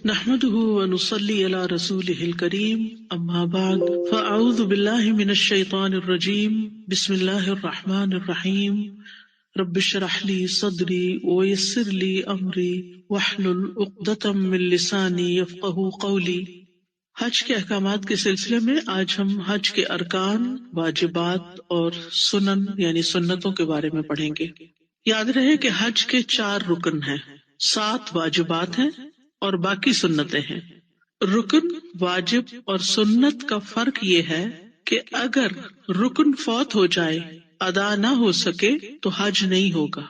نحمده ونصلي على رسوله الكريم اما بعد فاعوذ بالله من الشيطان الرجيم بسم الله الرحمن الرحيم رب اشرح لي صدري ويسر لي امري واحلل عقدة من لساني يفقهوا قولي۔ حج کے احکامات کے سلسلے میں آج ہم حج کے ارکان، واجبات اور سنن یعنی سنتوں کے بارے میں پڑھیں گے۔ یاد رہے کہ حج کے 4 رکن ہیں، 7 واجبات ہیں اور باقی سنتیں ہیں۔ رکن، واجب اور سنت کا فرق یہ ہے کہ اگر رکن فوت ہو جائے، ادا نہ ہو سکے تو حج نہیں ہوگا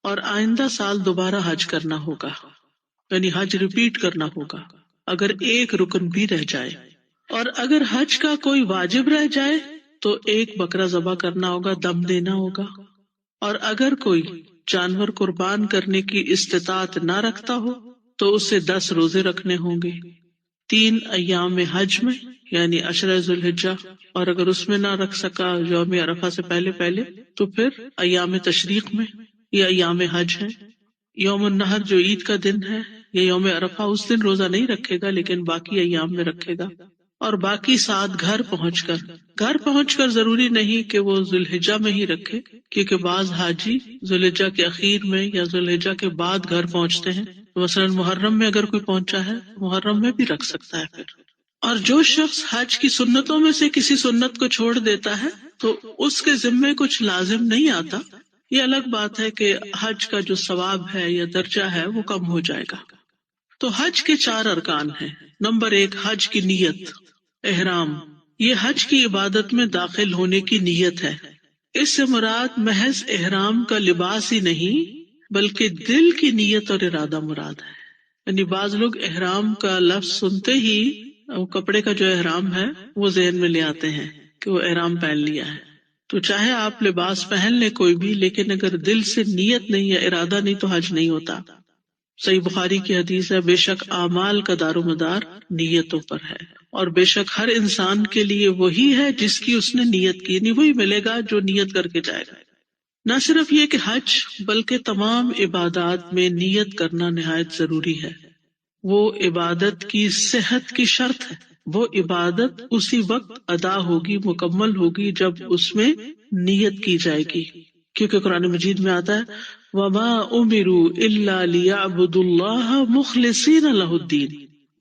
اور آئندہ سال دوبارہ حج کرنا ہوگا، یعنی حج ریپیٹ کرنا ہوگا اگر ایک رکن بھی رہ جائے۔ اور اگر حج کا کوئی واجب رہ جائے تو ایک بکرا ذبح کرنا ہوگا، دم دینا ہوگا۔ اور اگر کوئی جانور قربان کرنے کی استطاعت نہ رکھتا ہو تو اسے 10 روزے رکھنے ہوں گے، 3 ایام حج میں یعنی عشرہ ذوالحجہ، اور اگر اس میں نہ رکھ سکا یوم عرفہ سے پہلے تو پھر ایام تشریق میں، یہ ایام حج ہیں۔ یوم النحر جو عید کا دن ہے یا یوم عرفہ، اس دن روزہ نہیں رکھے گا لیکن باقی ایام میں رکھے گا۔ اور باقی 7 گھر پہنچ کر ضروری نہیں کہ وہ ذوالحجہ میں ہی رکھے، کیونکہ بعض حاجی ذوالحجہ کے اخیر میں یا ذوالحجہ کے بعد گھر پہنچتے ہیں، مثلا محرم میں اگر کوئی پہنچا ہے محرم میں بھی رکھ سکتا ہے پھر۔ اور جو شخص حج کی سنتوں میں سے کسی سنت کو چھوڑ دیتا ہے تو اس کے ذمے کچھ لازم نہیں آتا۔ یہ الگ بات ہے کہ حج کا جو ثواب ہے یا درجہ ہے وہ کم ہو جائے گا۔ تو حج کے 4 ارکان ہیں۔ نمبر 1، حج کی نیت، احرام۔ یہ حج کی عبادت میں داخل ہونے کی نیت ہے۔ اس سے مراد محض احرام کا لباس ہی نہیں بلکہ دل کی نیت اور ارادہ مراد ہے۔ یعنی بعض لوگ احرام کا لفظ سنتے ہی کپڑے کا جو احرام ہے وہ ذہن میں لے آتے ہیں کہ وہ احرام پہن لیا ہے۔ تو چاہے آپ لباس پہن لیں کوئی بھی، لیکن اگر دل سے نیت نہیں یا ارادہ نہیں تو حج نہیں ہوتا۔ صحیح بخاری کی حدیث ہے، بے شک اعمال کا دار و مدار نیتوں پر ہے، اور بے شک ہر انسان کے لیے وہی ہے جس کی اس نے نیت کی، یعنی وہی ملے گا جو نیت کر کے جائے گا۔ نہ صرف یہ کہ حج بلکہ تمام عبادات میں نیت کرنا نہایت ضروری ہے۔ وہ عبادت کی صحت کی شرط ہے۔ وہ عبادت اسی وقت ادا ہوگی، مکمل ہوگی جب اس میں نیت کی جائے گی، کیونکہ قرآن مجید میں آتا ہے وَمَا أُمِرُوا إِلَّا لِيَعْبُدُوا اللَّهَ مُخْلِصِينَ لَهُ الدِّينَ،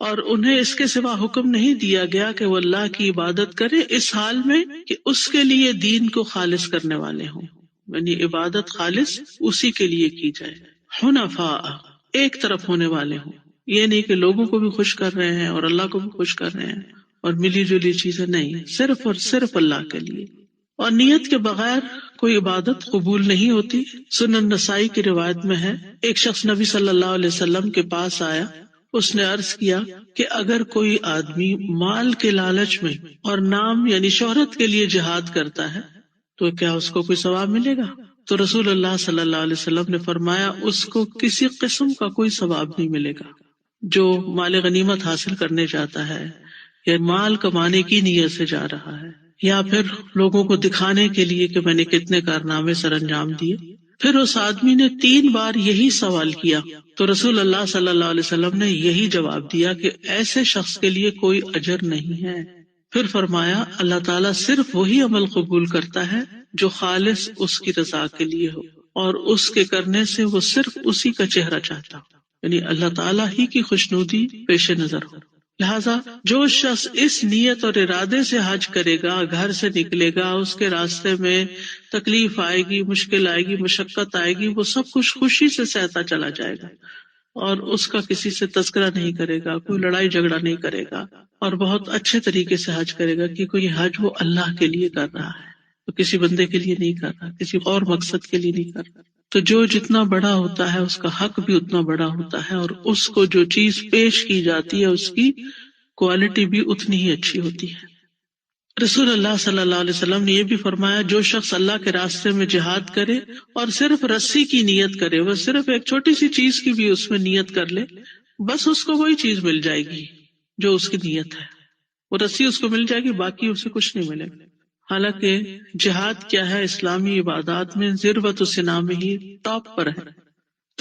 اور انہیں اس کے سوا حکم نہیں دیا گیا کہ وہ اللہ کی عبادت کرے اس حال میں کہ اس کے لیے دین کو خالص کرنے والے ہوں، یعنی عبادت خالص اسی کے لیے کی جائے، حنفاء، ایک طرف ہونے والے ہوں۔ یہ نہیں کہ لوگوں کو بھی خوش کر رہے ہیں اور اللہ کو بھی خوش کر رہے ہیں اور ملی جلی چیزیں نہیں، صرف اور صرف اللہ کے لیے۔ اور نیت کے بغیر کوئی عبادت قبول نہیں ہوتی۔ سنن نسائی کی روایت میں ہے، ایک شخص نبی صلی اللہ علیہ وسلم کے پاس آیا، اس نے عرض کیا کہ اگر کوئی آدمی مال کے لالچ میں اور نام یعنی شہرت کے لیے جہاد کرتا ہے تو کیا اس کو کوئی ثواب ملے گا؟ تو رسول اللہ صلی اللہ علیہ وسلم نے فرمایا اس کو کسی قسم کا کوئی ثواب نہیں ملے گا۔ جو مال غنیمت حاصل کرنے جاتا ہے یا مال کمانے کی نیت سے جا رہا ہے یا پھر لوگوں کو دکھانے کے لیے کہ میں نے کتنے کارنامے سر انجام دیے، پھر اس آدمی نے 3 بار یہی سوال کیا تو رسول اللہ صلی اللہ علیہ وسلم نے یہی جواب دیا کہ ایسے شخص کے لیے کوئی اجر نہیں ہے۔ پھر فرمایا اللہ تعالیٰ صرف وہی عمل قبول کرتا ہے جو خالص اس کی رضا کے لیے ہو اور اس کے کرنے سے وہ صرف اسی کا چہرہ چاہتا ہو، یعنی اللہ تعالیٰ ہی کی خوشنودی پیش نظر ہو۔ لہذا جو شخص اس نیت اور ارادے سے حج کرے گا، گھر سے نکلے گا، اس کے راستے میں تکلیف آئے گی، مشکل آئے گی، مشقت آئے گی، وہ سب کچھ خوشی سے سہتا چلا جائے گا اور اس کا کسی سے تذکرہ نہیں کرے گا، کوئی لڑائی جھگڑا نہیں کرے گا اور بہت اچھے طریقے سے حج کرے گا، کیونکہ یہ حج وہ اللہ کے لیے کر رہا ہے، تو کسی بندے کے لیے نہیں کر رہا، کسی اور مقصد کے لیے نہیں کر رہا۔ تو جو جتنا بڑا ہوتا ہے اس کا حق بھی اتنا بڑا ہوتا ہے، اور اس کو جو چیز پیش کی جاتی ہے اس کی کوالٹی بھی اتنی ہی اچھی ہوتی ہے۔ رسول اللہ صلی اللہ علیہ وسلم نے یہ بھی فرمایا جو شخص اللہ کے راستے میں جہاد کرے اور صرف رسی کی نیت کرے، وہ صرف ایک چھوٹی سی چیز کی بھی اس میں نیت کر لے، بس اس کو وہی چیز مل جائے گی جو اس کی نیت ہے، وہ رسی اس کو مل جائے گی، باقی اسے کچھ نہیں ملے گا۔ حالانکہ جہاد کیا ہے؟ اسلامی عبادات میں ذروۃ السنام ہی ٹاپ پر ہے۔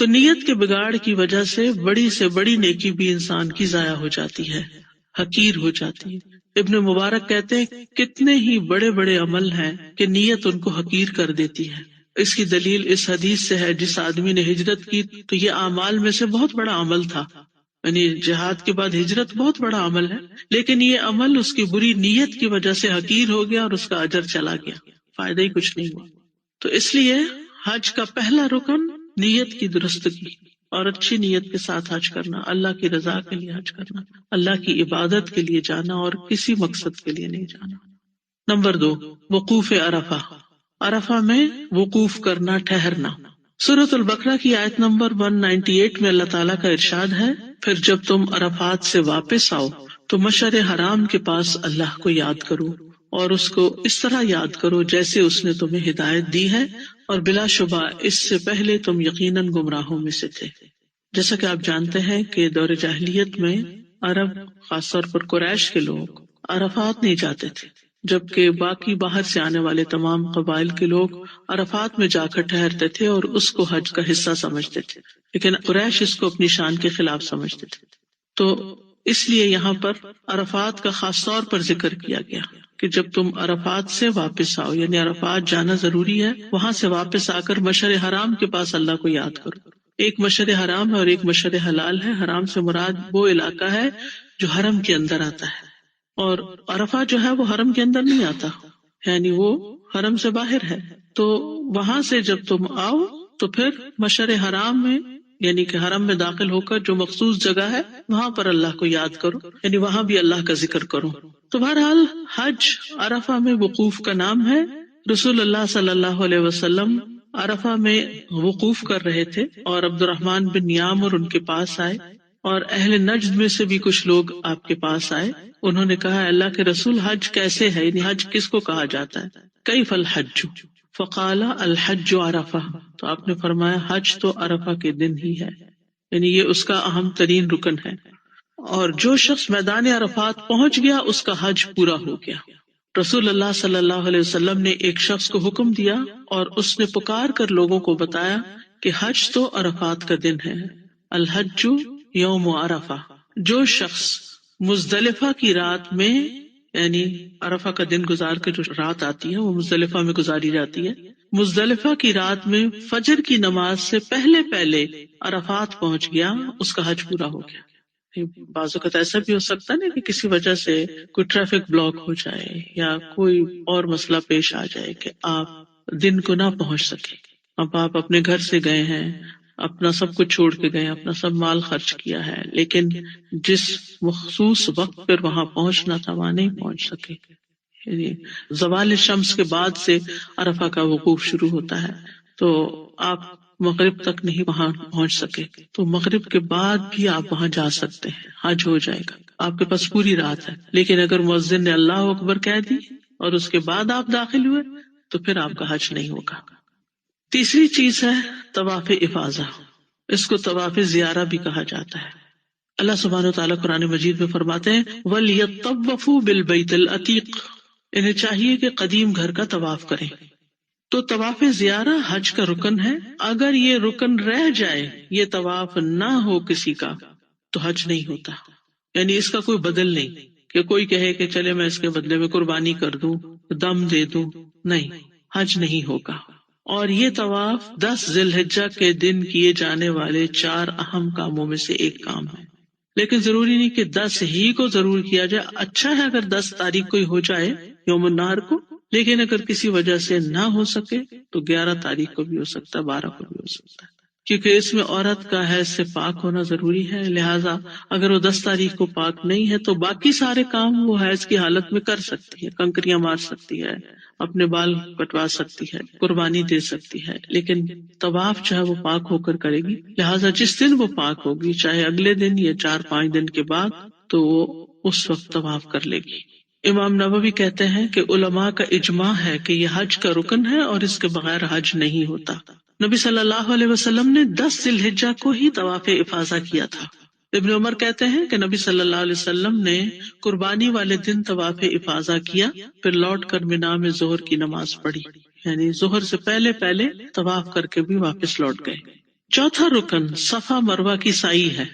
تو نیت کے بگاڑ کی وجہ سے بڑی نیکی بھی انسان کی ضائع ہو جاتی ہے، حقیر ہو جاتی ہے۔ ابن مبارک کہتے ہیں کتنے ہی بڑے بڑے عمل ہیں کہ نیت ان کو حقیر کر دیتی ہے۔ اس کی دلیل اس حدیث سے ہے، جس آدمی نے ہجرت کی تو یہ اعمال میں سے بہت بڑا عمل تھا، یعنی جہاد کے بعد ہجرت بہت بڑا عمل ہے، لیکن یہ عمل اس کی بری نیت کی وجہ سے حقیر ہو گیا اور اس کا اجر چلا گیا، فائدہ ہی کچھ نہیں ہوا۔ تو اس لیے حج کا پہلا رکن نیت کی درستگی اور اچھی نیت کے ساتھ حج کرنا، اللہ کی رضا کے لیے حج کرنا، اللہ کی عبادت کے لیے جانا اور کسی مقصد کے لیے نہیں جانا۔ نمبر 2، وقوف عرفہ، عرفہ میں وقوف کرنا، ٹھہرنا۔ سورۃ البقرہ کی آیت نمبر 198 میں اللہ تعالیٰ کا ارشاد ہے، پھر جب تم عرفات سے واپس آؤ تو مشعر حرام کے پاس اللہ کو یاد کرو اور اس کو اس طرح یاد کرو جیسے اس نے تمہیں ہدایت دی ہے، اور بلا شبہ اس سے پہلے تم یقیناً گمراہوں میں سے تھے۔ جیسا کہ آپ جانتے ہیں کہ دور جاہلیت میں عرب، خاص طور پر قریش کے لوگ عرفات نہیں جاتے تھے، جبکہ باقی باہر سے آنے والے تمام قبائل کے لوگ عرفات میں جا کر ٹھہرتے تھے اور اس کو حج کا حصہ سمجھتے تھے، لیکن قریش اس کو اپنی شان کے خلاف سمجھتے تھے۔ تو اس لیے یہاں پر عرفات کا خاص طور پر ذکر کیا گیا کہ جب تم عرفات سے واپس آؤ، یعنی عرفات جانا ضروری ہے، وہاں سے واپس آ کر مشعر حرام کے پاس اللہ کو یاد کرو۔ ایک مشعر حرام ہے اور ایک مشعر حلال ہے۔ حرام سے مراد وہ علاقہ ہے جو حرم کے اندر آتا ہے، اور عرفہ جو ہے وہ حرم کے اندر نہیں آتا، یعنی وہ حرم سے باہر ہے۔ تو وہاں سے جب تم آؤ تو پھر مشعر حرام میں، یعنی کہ حرم میں داخل ہو کر جو مخصوص جگہ ہے وہاں پر اللہ کو یاد کرو، یعنی وہاں بھی اللہ کا ذکر کرو۔ تو بہرحال حج عرفہ میں وقوف کا نام ہے۔ رسول اللہ صلی اللہ علیہ وسلم عرفہ میں وقوف کر رہے تھے اور عبد الرحمن بن یامر ان کے پاس آئے، اور اہل نجد میں سے بھی کچھ لوگ آپ کے پاس آئے۔ انہوں نے کہا، اللہ کے رسول حج کیسے ہے، یعنی حج کس کو کہا جاتا ہے؟ کیف الحج؟ فقال الحج عرفہ، تو آپ نے فرمایا حج تو عرفہ کے دن ہی ہے، یعنی یہ اس کا اہم ترین رکن ہے، اور جو شخص میدان عرفات پہنچ گیا اس کا حج پورا ہو گیا۔ رسول اللہ صلی اللہ علیہ وسلم نے ایک شخص کو حکم دیا اور اس نے پکار کر لوگوں کو بتایا کہ حج تو عرفات کا دن ہے، الحج یوم عرفہ۔ جو شخص مزدلفہ کی رات میں، یعنی عرفہ کا دن گزار کے جو رات آتی ہے وہ مزدلفہ میں گزاری جاتی ہے، مزدلفہ کی رات میں فجر کی نماز سے پہلے پہلے عرفات پہنچ گیا، اس کا حج پورا ہو گیا۔ بعض اوقات ایسا بھی ہو سکتا ہے نا کہ کسی وجہ سے کوئی ٹریفک بلاک ہو جائے یا کوئی اور مسئلہ پیش آ جائے کہ آپ دن کو نہ پہنچ سکے، اب آپ اپنے گھر سے گئے ہیں، اپنا سب کچھ چھوڑ کے گئے، اپنا سب مال خرچ کیا ہے، لیکن جس مخصوص وقت پر وہاں پہنچنا تھا وہاں نہیں پہنچ سکے، یعنی زوال شمس کے بعد سے عرفہ کا وقوف شروع ہوتا ہے، تو آپ مغرب تک نہیں وہاں پہنچ سکے، تو مغرب کے بعد بھی آپ وہاں جا سکتے ہیں، حج ہو جائے گا، آپ کے پاس پوری رات ہے۔ لیکن اگر مؤذن نے اللہ اکبر کہہ دی اور اس کے بعد آپ داخل ہوئے تو پھر آپ کا حج نہیں ہوگا۔ تیسری چیز ہے طواف افاضہ، اس کو طواف زیارہ بھی کہا جاتا ہے۔ اللہ سبحانہ و تعالیٰ قرآن مجید میں فرماتے ہیں وَلْيَطَّوَّفُوا بِالْبَيْتِ الْعَتِيقِ، انہیں چاہیے کہ قدیم گھر کا طواف کریں۔ تو طواف زیارہ حج کا رکن ہے، اگر یہ رکن رہ جائے، یہ طواف نہ ہو کسی کا تو حج نہیں ہوتا، یعنی اس کا کوئی بدل نہیں کہ کوئی کہے کہ چلے میں اس کے بدلے میں قربانی کر دوں، دم دے دوں، نہیں، حج نہیں ہوگا۔ اور یہ طواف 10 ذی الحجہ کے دن کیے جانے والے 4 اہم کاموں میں سے ایک کام ہے، لیکن ضروری نہیں کہ 10 ہی کو ضرور کیا جائے۔ اچھا ہے اگر 10 تاریخ کو ہی ہو جائے یوم النہر کو، لیکن اگر کسی وجہ سے نہ ہو سکے تو 11 تاریخ کو بھی ہو سکتا ہے، 12 کو بھی ہو سکتا ہے، کیونکہ اس میں عورت کا حیض سے پاک ہونا ضروری ہے، لہٰذا اگر وہ 10 تاریخ کو پاک نہیں ہے تو باقی سارے کام وہ حیض کی حالت میں کر سکتی ہے، کنکریاں مار سکتی ہے، اپنے بال کٹوا سکتی ہے، قربانی دے سکتی ہے، لیکن طواف جو ہے وہ پاک ہو کر کرے گی، لہٰذا جس دن وہ پاک ہوگی، چاہے اگلے دن یا 4-5 دن کے بعد، تو وہ اس وقت طواف کر لے گی۔ امام نووی کہتے ہیں کہ علماء کا اجماع ہے کہ یہ حج کا رکن ہے اور اس کے بغیر حج نہیں ہوتا۔ نبی صلی اللہ علیہ وسلم نے 10 ذی الحجہ کو ہی طواف افاضہ کیا تھا۔ ابن عمر کہتے ہیں کہ نبی صلی اللہ علیہ وسلم نے قربانی والے دن طواف افاضہ کیا، پھر لوٹ کر مینا میں ظہر کی نماز پڑھی، یعنی ظہر سے پہلے پہلے طواف کر کے بھی واپس لوٹ گئے۔ چوتھا رکن صفا مروہ کی سعی ہے۔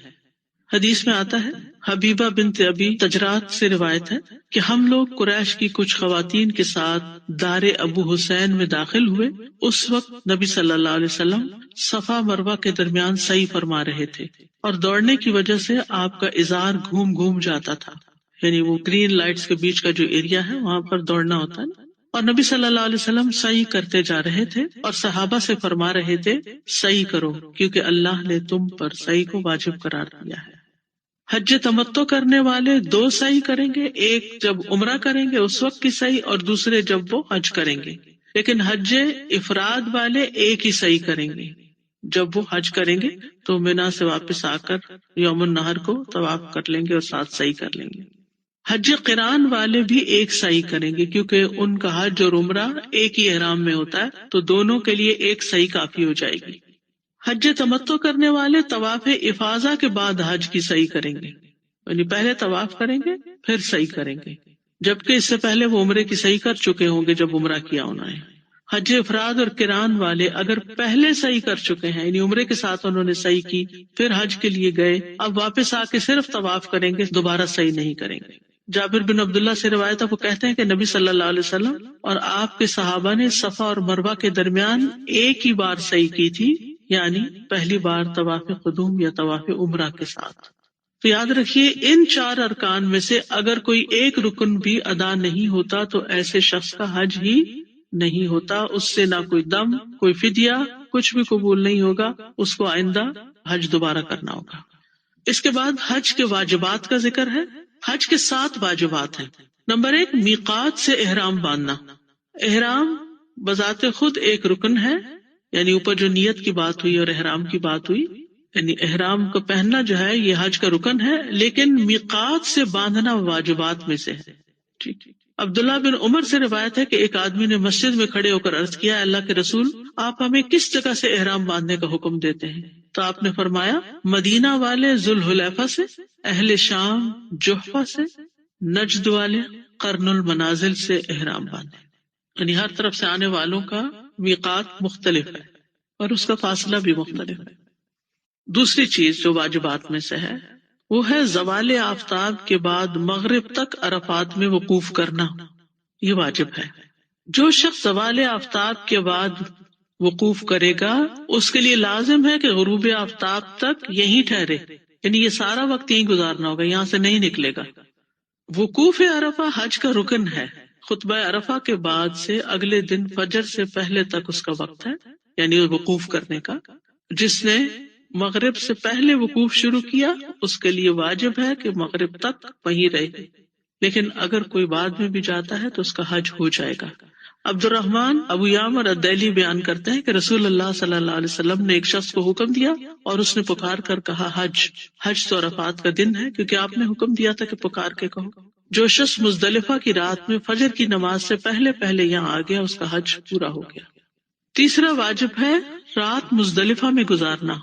حدیث میں آتا ہے، حبیبہ بنت ابی تجرات سے روایت ہے کہ ہم لوگ قریش کی کچھ خواتین کے ساتھ دار ابو حسین میں داخل ہوئے۔ اس وقت نبی صلی اللہ علیہ وسلم صفا مروہ کے درمیان سعی فرما رہے تھے، اور دوڑنے کی وجہ سے آپ کا ازار گھوم گھوم جاتا تھا، یعنی وہ گرین لائٹس کے بیچ کا جو ایریا ہے وہاں پر دوڑنا ہوتا ہے، اور نبی صلی اللہ علیہ وسلم سعی کرتے جا رہے تھے اور صحابہ سے فرما رہے تھے سعی کرو کیونکہ اللہ نے تم پر سعی کو واجب قرار دیا ہے۔ حج تمتع کرنے والے دو سعی کریں گے، ایک جب عمرہ کریں گے اس وقت کی سعی، اور دوسرے جب وہ حج کریں گے، لیکن حج افراد والے ایک ہی سعی کریں گے۔ جب وہ حج کریں گے تو منا سے واپس آ کر یوم النحر کو طواف کر لیں گے اور ساتھ سعی کر لیں گے۔ حج قران والے بھی ایک سعی کریں گے کیونکہ ان کا حج اور عمرہ ایک ہی احرام میں ہوتا ہے، تو دونوں کے لیے ایک سعی کافی ہو جائے گی۔ حج تمتع کرنے والے طواف افاضہ کے بعد حج کی سعی کریں گے، یعنی پہلے طواف کریں گے پھر سعی کریں گے، جبکہ اس سے پہلے وہ عمرے کی سعی کر چکے ہوں گے جب عمرہ کیا انہوں نے۔ حج افراد اور قران والے اگر پہلے سعی کر چکے ہیں، یعنی عمرے کے ساتھ انہوں نے سعی کی پھر حج کے لیے گئے، اب واپس آ کے صرف طواف کریں گے، دوبارہ سعی نہیں کریں گے۔ جابر بن عبداللہ سے روایت ہے، وہ کہتے ہیں کہ نبی صلی اللہ علیہ وسلم اور آپ کے صحابہ نے صفا اور مروہ کے درمیان ایک ہی بار سعی کی تھی، یعنی پہلی بار طواف قدوم یا طواف عمرہ کے ساتھ۔ تو یاد رکھیے ان چار ارکان میں سے اگر کوئی ایک رکن بھی ادا نہیں ہوتا تو ایسے شخص کا حج ہی نہیں ہوتا، اس سے نہ کوئی دم، کوئی فدیہ، کچھ بھی قبول نہیں ہوگا، اس کو آئندہ حج دوبارہ کرنا ہوگا۔ اس کے بعد حج کے واجبات کا ذکر ہے۔ حج کے 7 واجبات ہیں۔ نمبر 1، میقات سے احرام باندھنا۔ احرام بذات خود ایک رکن ہے، یعنی اوپر جو نیت کی بات ہوئی اور احرام کی بات ہوئی، یعنی احرام کو پہننا جو ہے یہ حج کا رکن ہے، لیکن میقات سے باندھنا واجبات میں سے ہے۔ ٹھیک۔ عبداللہ بن عمر سے روایت ہے کہ ایک آدمی نے مسجد میں کھڑے ہو کر عرض کیا، اللہ کے رسول، آپ ہمیں کس جگہ سے احرام باندھنے کا حکم دیتے ہیں؟ تو آپ نے فرمایا، مدینہ والے ذوالحلیفہ سے، اہل شام جحفہ سے، نجد والے قرن المنازل سے احرام باندھیں۔ یعنی ہر طرف سے آنے والوں کا میقات مختلف ہے اور اس کا فاصلہ بھی مختلف ہے۔ دوسری چیز جو واجبات میں سے ہے وہ ہے زوال آفتاب کے بعد مغرب تک عرفات میں وقوف کرنا، یہ واجب ہے۔ جو شخص زوال آفتاب کے بعد وقوف کرے گا اس کے لیے لازم ہے کہ غروب آفتاب تک یہیں ٹھہرے، یعنی یہ سارا وقت یہیں گزارنا ہوگا، یہاں سے نہیں نکلے گا۔ وقوف عرفہ حج کا رکن ہے۔ خطبہ عرفہ کے بعد سے اگلے دن فجر سے پہلے تک اس کا وقت ہے، یعنی وقوف کرنے کا۔ جس نے مغرب سے پہلے وقوف شروع کیا اس کے لیے واجب ہے کہ مغرب تک وہیں رہے، لیکن اگر کوئی بعد میں بھی جاتا ہے تو اس کا حج ہو جائے گا۔ عبد الرحمن ابو یامر الدیلی بیان کرتے ہیں کہ رسول اللہ صلی اللہ علیہ وسلم نے ایک شخص کو حکم دیا اور اس نے پکار کر کہا حج تو عرفات کا دن ہے، کیونکہ آپ نے حکم دیا تھا کہ پکار کے کہو۔ جو شخص مزدلفہ کی رات میں فجر کی نماز سے پہلے پہلے یہاں آ گیا اس کا حج پورا ہو گیا۔ تیسرا واجب ہے رات مزدلفہ میں گزارنا،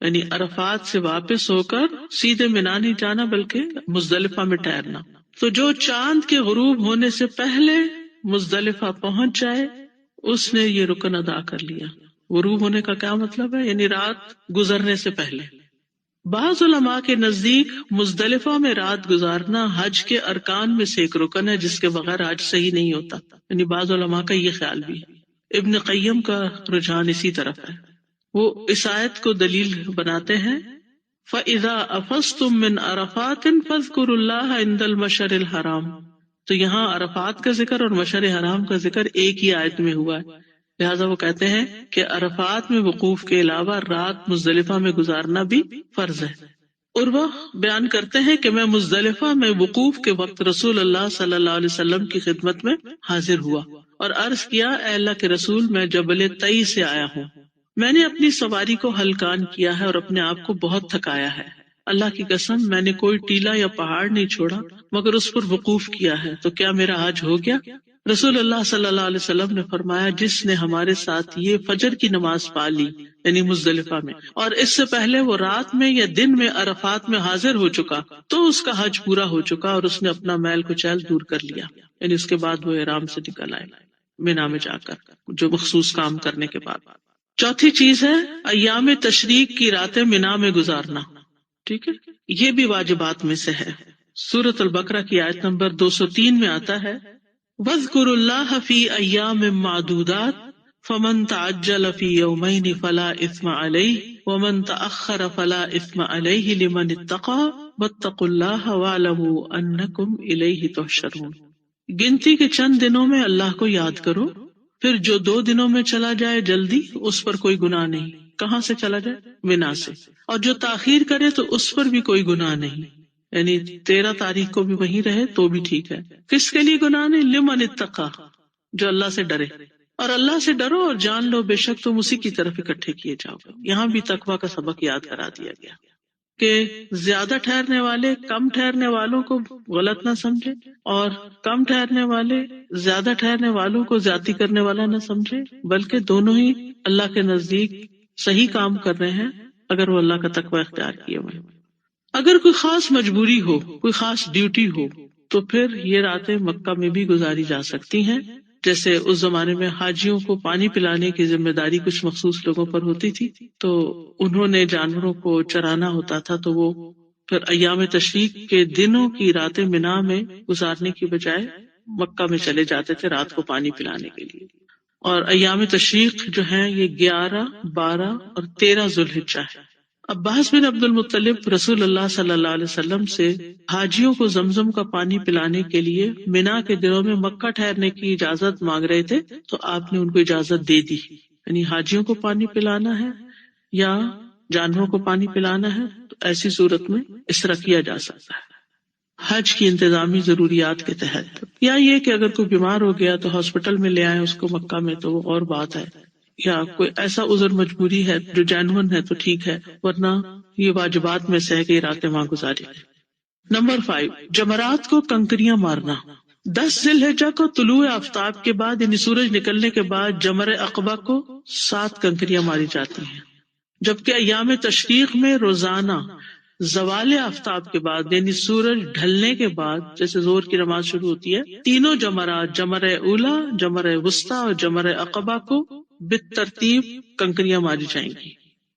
یعنی عرفات سے واپس ہو کر سیدھے مینا نہیں جانا بلکہ مزدلفہ میں ٹھہرنا۔ تو جو چاند کے غروب ہونے سے پہلے مزدلفہ پہنچ جائے اس نے یہ رکن ادا کر لیا۔ غروب ہونے کا کیا مطلب ہے؟ یعنی رات گزرنے سے پہلے۔ بعض علماء کے نزدیک مزدلفہ میں رات گزارنا حج کے ارکان میں سے ایک رکن ہے جس کے بغیر حج صحیح نہیں ہوتا، یعنی بعض علماء کا یہ خیال بھی ہے۔ ابن قیم کا رجحان اسی طرف ہے، وہ اس آیت کو دلیل بناتے ہیں، فَإِذَا أَفَضْتُم مِّنْ عَرَفَاتٍ فَاذْكُرُوا اللَّهَ عِندَ الْمَشْعَرِ الْحَرَامِ۔ تو یہاں عرفات کا ذکر اور مشعر حرام کا ذکر ایک ہی آیت میں ہوا ہے، لہٰذا وہ کہتے ہیں کہ عرفات میں وقوف کے علاوہ رات مزدلفہ میں گزارنا بھی فرض ہے۔ عروہ بیان کرتے ہیں کہ میں مزدلفہ میں وقوف کے وقت رسول اللہ صلی اللہ علیہ وسلم کی خدمت میں حاضر ہوا اور عرض کیا، اے اللہ کے رسول، میں جبل طی سے آیا ہوں، میں نے اپنی سواری کو ہلکان کیا ہے اور اپنے آپ کو بہت تھکایا ہے، اللہ کی قسم میں نے کوئی ٹیلا یا پہاڑ نہیں چھوڑا مگر اس پر وقوف کیا ہے، تو کیا میرا حج ہو گیا؟ رسول اللہ صلی اللہ علیہ وسلم نے فرمایا، جس نے ہمارے ساتھ یہ فجر کی نماز پا لی یعنی مزدلفہ میں اور اس سے پہلے وہ رات میں یا دن میں عرفات میں حاضر ہو چکا تو اس کا حج پورا ہو چکا اور اس نے اپنا میل کچیل دور کر لیا، یعنی اس کے بعد وہ احرام سے نکل آئے مینا میں جا کر جو مخصوص کام کرنے کے بعد۔ چوتھی چیز ہے ایام تشریق کی راتیں مینا میں گزارنا. ٹھیک ہے، یہ بھی واجبات میں سے ہے. سورۃ البقرہ کی آیت نمبر 203 میں آتا ہے وَاذْكُرُوا اللَّهَ فِي أَيَّامٍ مَّعْدُودَاتٍ فَمَن تَعَجَّلَ فِي يَوْمَيْنِ فَلَا إِثْمَ عَلَيْهِ وَمَن تَأَخَّرَ فَلَا إِثْمَ عَلَيْهِ لِمَنِ اتَّقَىٰ وَاتَّقُوا اللَّهَ وَاعْلَمُوا أَنَّكُمْ إِلَيْهِ تُحْشَرُونَ. گنتی کے چند دنوں میں اللہ کو یاد کرو، پھر جو 2 دنوں میں چلا جائے جلدی اس پر کوئی گناہ نہیں. کہاں سے چلا جائے؟ مینا سے. اور جو تاخیر کرے تو اس پر بھی کوئی گناہ نہیں، یعنی 13 تاریخ کو بھی وہیں رہے تو بھی ٹھیک ہے. کس کے لیے گناہ نہیں؟ لمن اتقا، جو اللہ سے ڈرے. اور اللہ سے ڈرو اور جان لو بے شک تم اسی کی طرف اکٹھے کیے جاؤ گے. یہاں بھی تقویٰ کا سبق یاد کرا دیا گیا کہ زیادہ ٹھہرنے والے کم ٹھہرنے والوں کو غلط نہ سمجھے، اور کم ٹھہرنے والے زیادہ ٹھہرنے والوں کو زیادتی کرنے والا نہ سمجھے، بلکہ دونوں ہی اللہ کے نزدیک صحیح کام کر رہے ہیں اگر وہ اللہ کا تقویٰ اختیار کیے ہوئے. اگر کوئی خاص مجبوری ہو، کوئی خاص ڈیوٹی ہو، تو پھر یہ راتیں مکہ میں بھی گزاری جا سکتی ہیں. جیسے اس زمانے میں حاجیوں کو پانی پلانے کی ذمہ داری کچھ مخصوص لوگوں پر ہوتی تھی، تو انہوں نے جانوروں کو چرانا ہوتا تھا، تو وہ پھر ایام تشریق کے دنوں کی راتیں مینا میں گزارنے کی بجائے مکہ میں چلے جاتے تھے رات کو پانی پلانے کے لیے. اور ایام تشریق جو ہیں یہ 11، 12 اور 13 ذوالحجہ ہے. عباس بن عبد المطلب رسول اللہ صلی اللہ علیہ وسلم سے حاجیوں کو زمزم کا پانی پلانے کے لیے مینا کے دنوں میں مکہ ٹھہرنے کی اجازت مانگ رہے تھے، تو آپ نے ان کو اجازت دے دی. یعنی حاجیوں کو پانی پلانا ہے یا جانوروں کو پانی پلانا ہے تو ایسی صورت میں اس طرح کیا جا سکتا ہے حج کی انتظامی ضروریات کے تحت. یا یہ کہ اگر کوئی بیمار ہو گیا تو ہاسپٹل میں لے آئے اس کو مکہ میں، تو وہ اور بات ہے. یا کوئی ایسا عذر مجبوری ہے جو جینون ہے تو ٹھیک ہے، ورنہ یہ واجبات میں سے ہے کہ راتیں وہاں گزاری. نمبر 5، جمرات کو کنکریاں مارنا. 10 ذی الحجہ کو طلوع آفتاب کے بعد یعنی سورج نکلنے کے بعد جمرہ عقبہ کو 7 کنکریاں ماری جاتی ہیں، جبکہ ایام تشریق میں روزانہ زوال آفتاب کے بعد یعنی سورج ڈھلنے کے بعد جیسے ظہر کی نماز شروع ہوتی ہے، تینوں جمرات جمرہ اولا، جمرہ وسطیٰ اور جمرہ عقبہ کو بالترتیب کنکریاں ماری جائیں گی.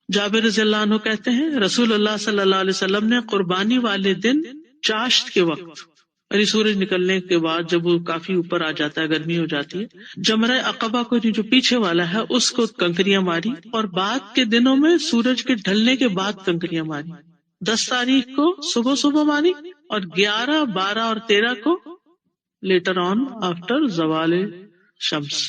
جابر رضی اللہ عنہ کہتے ہیں رسول اللہ صلی اللہ علیہ وسلم نے قربانی والے دن چاشت کے وقت یعنی سورج نکلنے کے بعد جب وہ کافی اوپر آ جاتا ہے، گرمی ہو جاتی ہے، جمرہ عقبہ کو جو پیچھے والا ہے اس کو کنکریاں ماری، اور بعد کے دنوں میں سورج کے ڈھلنے کے بعد کنکریاں ماری. 10 تاریخ کو صبح صبح ماری اور 11، 12 اور 13 کو لیٹر آن آفٹر زوال شمس.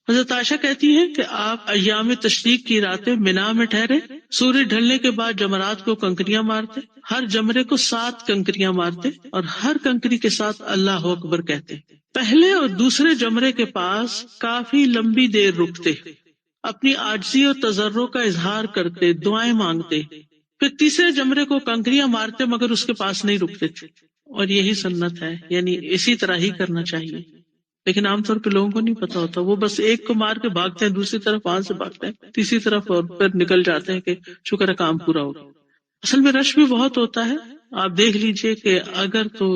حضرت عائشہ کہتی ہے کہ آپ ایام تشریق کی راتیں مینا میں ٹھہرے، سورج ڈھلنے کے بعد جمرات کو کنکریاں مارتے، ہر جمرے کو 7 کنکریاں مارتے اور ہر کنکری کے ساتھ اللہ اکبر کہتے. پہلے اور دوسرے جمرے کے پاس کافی لمبی دیر رکتے، اپنی عاجزی اور تضرع کا اظہار کرتے، دعائیں مانگتے، پھر تیسرے جمرے کو کنکریاں مارتے مگر اس کے پاس نہیں رکتے تھے. اور یہی سنت ہے، یعنی اسی طرح ہی کرنا چاہیے. لیکن عام طور پہ لوگوں کو نہیں پتا ہوتا، وہ بس ایک کو مار کے بھاگتے ہیں، دوسری طرف وہاں سے بھاگتے ہیں، تیسری طرف اور پھر نکل جاتے ہیں کہ شکر ہے کام پورا ہو گیا. اصل میں رش بھی بہت ہوتا ہے. آپ دیکھ لیجئے کہ اگر تو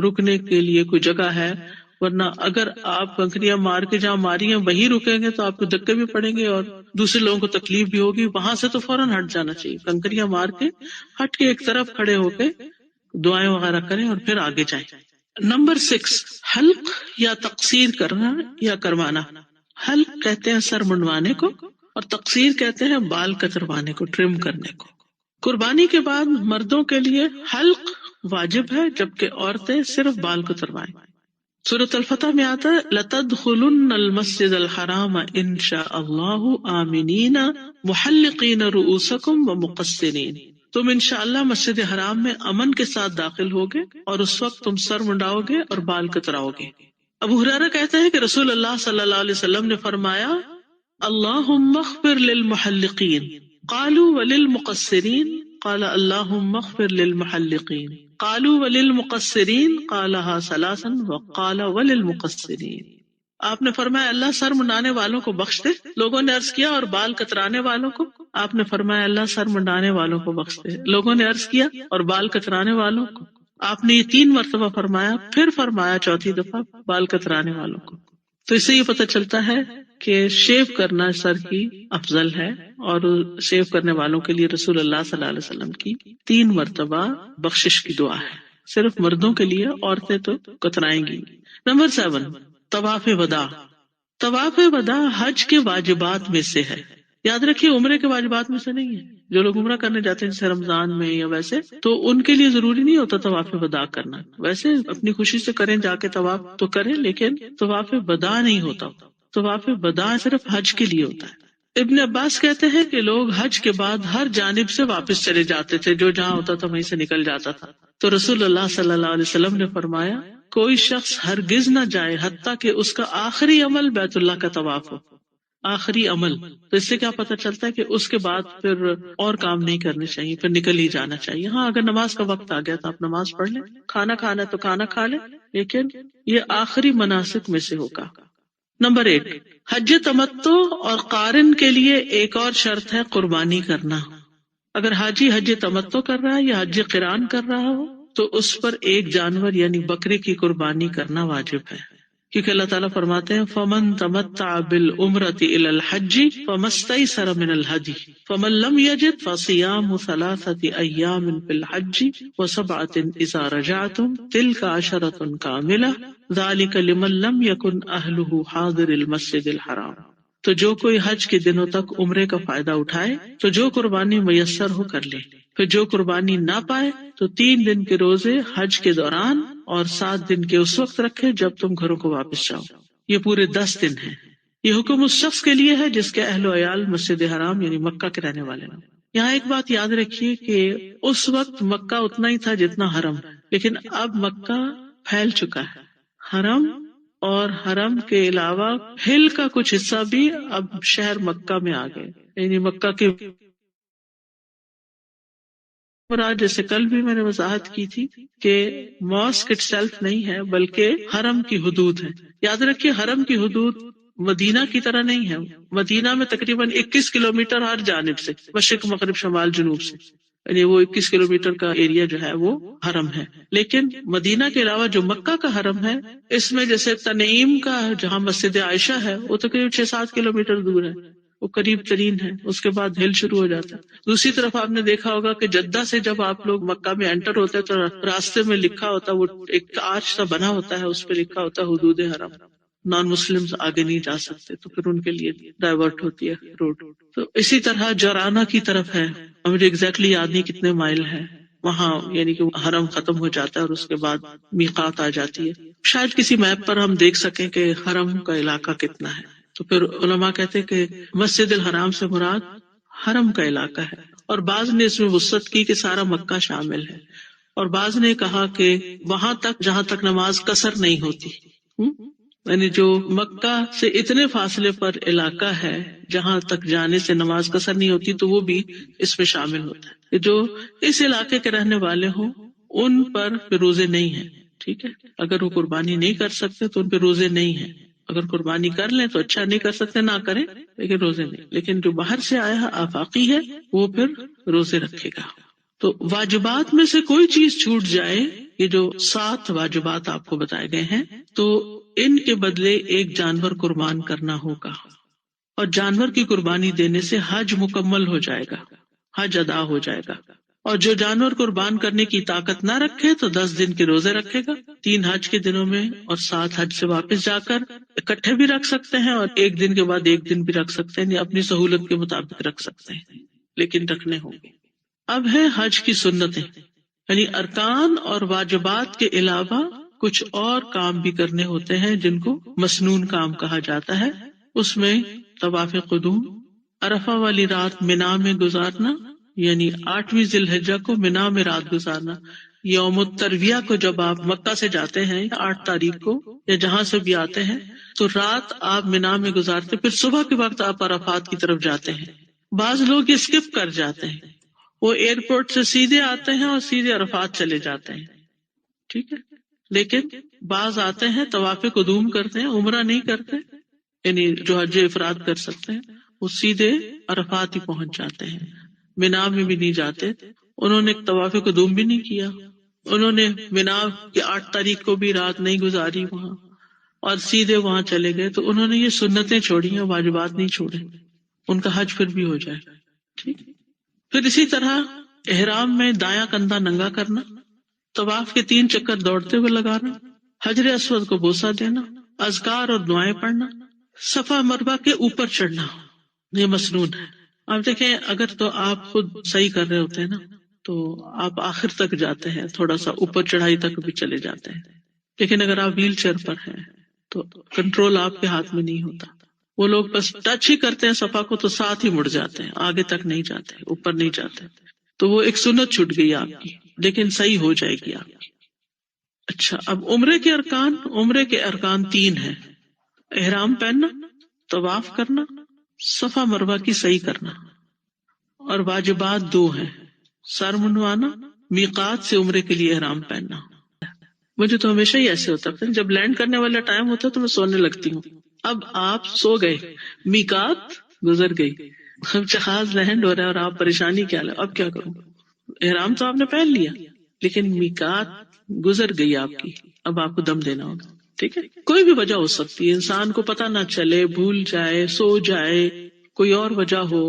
رکنے کے لیے کوئی جگہ ہے، ورنہ اگر آپ کنکریاں مار کے جہاں ماری ہیں وہیں رکیں گے تو آپ کو دھکے بھی پڑیں گے اور دوسرے لوگوں کو تکلیف بھی ہوگی. وہاں سے تو فوراً ہٹ جانا چاہیے، کنکریاں مار کے ہٹ کے ایک طرف کھڑے ہو کے دعائیں وغیرہ کریں اور پھر آگے جائیں. نمبر 6، حلق یا تقصیر کرنا یا کروانا. حلق کہتے ہیں سر منڈوانے کو، اور تقصیر کہتے ہیں بال کتروانے کو، ٹرم کرنے کو. قربانی کے بعد مردوں کے لیے حلق واجب ہے جبکہ عورتیں صرف بال کتروائیں. سورۃ الفتح میں آتا ہے لَتَدْخُلُنَّ الْمَسْجِدَ الْحَرَامَ إِنْ شَاءَ اللَّهُ آمِنِينَ مُحَلِّقِينَ رُؤُوسَكُمْ وَمُقَصِّرِينَ. تم انشاءاللہ مسجد حرام میں امن کے ساتھ داخل ہوگے اور اس وقت تم سر منڈاؤ گے اور بال کتراؤ گے. ابو ہریرہ کہتے ہیں کہ رسول اللہ صلی اللہ علیہ وسلم نے فرمایا اللہم اغفر للمحلقین قالوا وللمقصرین قال اللہم اغفر للمحلقین قالوا وللمقصرین قالها ثلاثا وقال وللمقصرین. آپ نے فرمایا اللہ سر منڈانے والوں کو بخش دے. لوگوں نے عرض کیا اور بال کترانے والوں کو؟ آپ نے فرمایا اللہ سر منڈانے والوں کو بخش دے. لوگوں نے عرض کیا اور بال کترانے والوں کو؟ آپ نے یہ 3 مرتبہ فرمایا، پھر فرمایا چوتھی دفعہ بال کترانے والوں کو. تو اس سے یہ پتہ چلتا ہے کہ شیو کرنا سر کی افضل ہے، اور شیو کرنے والوں کے لیے رسول اللہ صلی اللہ علیہ وسلم کی 3 مرتبہ بخشش کی دعا ہے، صرف مردوں کے لیے، عورتیں تو کترائیں گی۔ نمبر 7، طواف وداع۔ طواف وداع حج کے واجبات میں سے ہے، یاد رکھیے عمرے کے واجبات میں سے نہیں ہے۔ جو لوگ عمرہ کرنے جاتے ہیں جیسے رمضان میں یا ویسے، تو ان کے لیے ضروری نہیں ہوتا طواف وداع کرنا، ویسے اپنی خوشی سے کریں، جا کے طواف تو کریں، لیکن طواف وداع نہیں ہوتا۔ طواف وداع صرف حج کے لیے ہوتا ہے۔ ابن عباس کہتے ہیں کہ لوگ حج کے بعد ہر جانب سے واپس چلے جاتے تھے، جو جہاں ہوتا تھا وہیں سے نکل جاتا تھا، تو رسول اللہ صلی اللہ علیہ وسلم نے فرمایا کوئی شخص ہرگز نہ جائے حتیٰ کہ اس کا آخری عمل بیت اللہ کا طواف ہو، آخری عمل۔ تو اس سے کیا پتہ چلتا ہے کہ اس کے بعد پھر اور کام نہیں کرنے چاہیے، پھر نکل ہی جانا چاہیے۔ ہاں اگر نماز کا وقت آ گیا تو آپ نماز پڑھ لیں، کھانا کھانا ہے تو کھانا کھا لیں، لیکن یہ آخری مناسک میں سے ہوگا۔ نمبر 8، حج تمتع اور قارن کے لیے ایک اور شرط ہے قربانی کرنا۔ اگر حاجی حج تمتع کر رہا ہے یا حج قران کر رہا ہو تو اس پر ایک جانور یعنی بکرے کی قربانی کرنا واجب ہے، کیونکہ اللہ تعالیٰ فرماتے ہیں فَمَن تَمَتَّعَ بِالْعُمْرَةِ إِلَى الْحَجِّ فَمَا اسْتَيْسَرَ مِنَ الْهَدْيِ فَمَن لَّمْ يَجِدْ فَصِيَامُ 3 أَيَّامٍ فِي الْحَجِّ و7 إِذَا رَجَعْتُمْ تِلْكَ 10 كَامِلَةٌ ذَلِكَ لِمَن لَّمْ يَكُنْ أَهْلُهُ حَاضِرِ الْمَسْجِدِ الْحَرَامِ۔ تو جو کوئی حج کے دنوں تک عمرے کا فائدہ اٹھائے تو جو قربانی میسر ہو کر لے، پھر جو قربانی نہ پائے تو 3 دن کے روزے حج کے دوران اور 7 دن کے اس وقت رکھے جب تم گھروں کو واپس جاؤ، یہ پورے 10 دن ہیں۔ یہ حکم اس شخص کے لیے ہے جس کے اہل و عیال مسجد حرام یعنی مکہ کے رہنے والے ہیں۔ یہاں ایک بات یاد رکھیے کہ اس وقت مکہ اتنا ہی تھا جتنا حرم، لیکن اب مکہ پھیل چکا ہے۔ حرم اور حرم کے علاوہ ہل کا کچھ حصہ بھی اب شہر مکہ میں آ گئے، یعنی مکہ کے مراد، جیسے کل بھی میں نے وضاحت کی تھی کہ ماسک اٹ سیلف نہیں ہے بلکہ حرم کی حدود ہے۔ یاد رکھیے حرم کی حدود مدینہ کی طرح نہیں ہے۔ مدینہ میں تقریباً 21 کلومیٹر ہر جانب سے، مشرق مغرب شمال جنوب سے، یعنی وہ 21 کلومیٹر کا ایریا جو ہے وہ حرم ہے۔ لیکن مدینہ کے علاوہ جو مکہ کا حرم ہے، اس میں جیسے تنعیم کا جہاں مسجد عائشہ ہے وہ تقریباً 6-7 کلومیٹر دور ہے، وہ قریب ترین ہے، اس کے بعد ہل شروع ہو جاتا ہے۔ دوسری طرف آپ نے دیکھا ہوگا کہ جدہ سے جب آپ لوگ مکہ میں انٹر ہوتے ہیں تو راستے میں لکھا ہوتا ہے، وہ ایک آرچ سا بنا ہوتا ہے، اس پہ لکھا ہوتا ہے حدود حرم، نان مسلمز آگے نہیں جا سکتے، تو پھر ان کے لیے ڈائیورٹ ہوتی ہے روڈ۔ تو اسی طرح جورانہ کی طرف ہے، مجھے ایگزیکٹلی یاد نہیں کتنے مائل ہے وہاں، یعنی کہ حرم ختم ہو جاتا ہے اور اس کے بعد میقات آ جاتی ہے۔ شاید کسی میپ پر ہم دیکھ سکیں کہ حرم کا علاقہ کتنا ہے۔ تو پھر علماء کہتے کہ مسجد الحرام سے مراد حرم کا علاقہ ہے، اور بعض نے اس میں وسعت کی کہ سارا مکہ شامل ہے، اور بعض نے کہا کہ وہاں تک جہاں تک نماز قصر نہیں ہوتی، یعنی جو مکہ سے اتنے فاصلے پر علاقہ ہے جہاں تک جانے سے نماز قصر نہیں ہوتی، تو وہ بھی اس میں شامل ہوتا ہے۔ جو اس علاقے کے رہنے والے ہوں ان پر روزے نہیں ہیں، ٹھیک ہے، اگر وہ قربانی نہیں کر سکتے تو ان پہ روزے نہیں ہیں، اگر قربانی کر لیں تو اچھا، نہیں کر سکتے نہ کریں، لیکن روزے نہیں۔ لیکن جو باہر سے آیا ہے آفاقی ہے وہ پھر روزے رکھے گا۔ تو واجبات میں سے کوئی چیز چھوٹ جائے، یہ جو 7 واجبات آپ کو بتائے گئے ہیں، تو ان کے بدلے ایک جانور قربان کرنا ہوگا، اور جانور کی قربانی دینے سے حج مکمل ہو جائے گا، حج ادا ہو جائے گا۔ اور جو جانور قربان کرنے کی طاقت نہ رکھے تو 10 دن کے روزے رکھے گا، 3 حج کے دنوں میں اور 7 حج سے واپس جا کر اکٹھے بھی رکھ سکتے ہیں، اور 1 دن کے بعد 1 دن بھی رکھ سکتے ہیں، یا اپنی سہولت کے مطابق رکھ سکتے ہیں، لیکن رکھنے ہوں گے۔ اب ہے حج کی سنتیں، یعنی ارکان اور واجبات کے علاوہ کچھ اور کام بھی کرنے ہوتے ہیں جن کو مسنون کام کہا جاتا ہے۔ اس میں طواف قدوم، عرفہ والی رات منا میں گزارنا، یعنی 8ویں ذی الحجہ کو منا میں رات گزارنا، یوم الترویہ کو جب آپ مکہ سے جاتے ہیں 8 تاریخ کو یا جہاں سے بھی آتے ہیں تو رات آپ منا میں گزارتے، پھر صبح کے وقت آپ عرفات کی طرف جاتے ہیں۔ بعض لوگ اسکپ کر جاتے ہیں، وہ ایئرپورٹ سے سیدھے آتے ہیں اور سیدھے عرفات چلے جاتے ہیں، ٹھیک ہے، لیکن بعض آتے ہیں طواف قدوم کرتے ہیں، عمرہ نہیں کرتے، یعنی جو حج افراد کر سکتے ہیں وہ سیدھے عرفات ہی پہنچ جاتے ہیں، منا میں بھی نہیں جاتے۔ انہوں نے طواف قدوم بھی نہیں کیا، انہوں نے منا کی 8 تاریخ کو بھی رات نہیں گزاری وہاں، اور سیدھے وہاں چلے گئے تو انہوں نے یہ سنتیں چھوڑی ہیں، واجبات نہیں چھوڑے، ان کا حج پھر بھی ہو جائے. ٹھیک. پھر اسی طرح احرام میں دایاں کندھا ننگا کرنا، طواف کے 3 چکر دوڑتے ہوئے لگانا، حجر اسود کو بوسہ دینا، اذکار اور دعائیں پڑھنا، صفا مروہ کے اوپر چڑھنا، یہ مسنون ہے. آپ دیکھیں اگر تو آپ خود صحیح کر رہے ہوتے ہیں نا تو آپ آخر تک جاتے ہیں، تھوڑا سا اوپر چڑھائی تک بھی چلے جاتے ہیں. لیکن اگر آپ ویل چیئر پر ہیں تو کنٹرول آپ کے ہاتھ میں نہیں ہوتا. وہ لوگ بس ٹچ ہی کرتے ہیں صفا کو تو ساتھ ہی مڑ جاتے ہیں، آگے تک نہیں جاتے، اوپر نہیں جاتے. تو وہ ایک سنت چھوٹ گئی آپ کی، لیکن صحیح ہو جائے گی آپ کی. اچھا، اب عمرے کے ارکان 3 ہیں: احرام پہننا، طواف کرنا، صفا مروہ کی صحیح کرنا. اور واجبات 2 ہیں: سر منڈوانا، میقات سے عمرے کے لیے احرام پہننا. مجھے تو ہمیشہ ہی ایسے ہوتا ہے، جب لینڈ کرنے والا ٹائم ہوتا ہے تو میں سونے لگتی ہوں. اب آپ سو گئے، میقات گزر گئی، اب جہاز لینڈ ہو رہا ہے اور آپ پریشانی کیا لے، اب کیا کروں؟ احرام تو آپ نے پہن لیا لیکن میقات گزر گئی آپ کی، اب آپ کو دم دینا ہوگا. ٹھیک ہے. کوئی بھی وجہ ہو سکتی ہے، انسان کو پتہ نہ چلے، بھول جائے، سو جائے، کوئی اور وجہ ہو.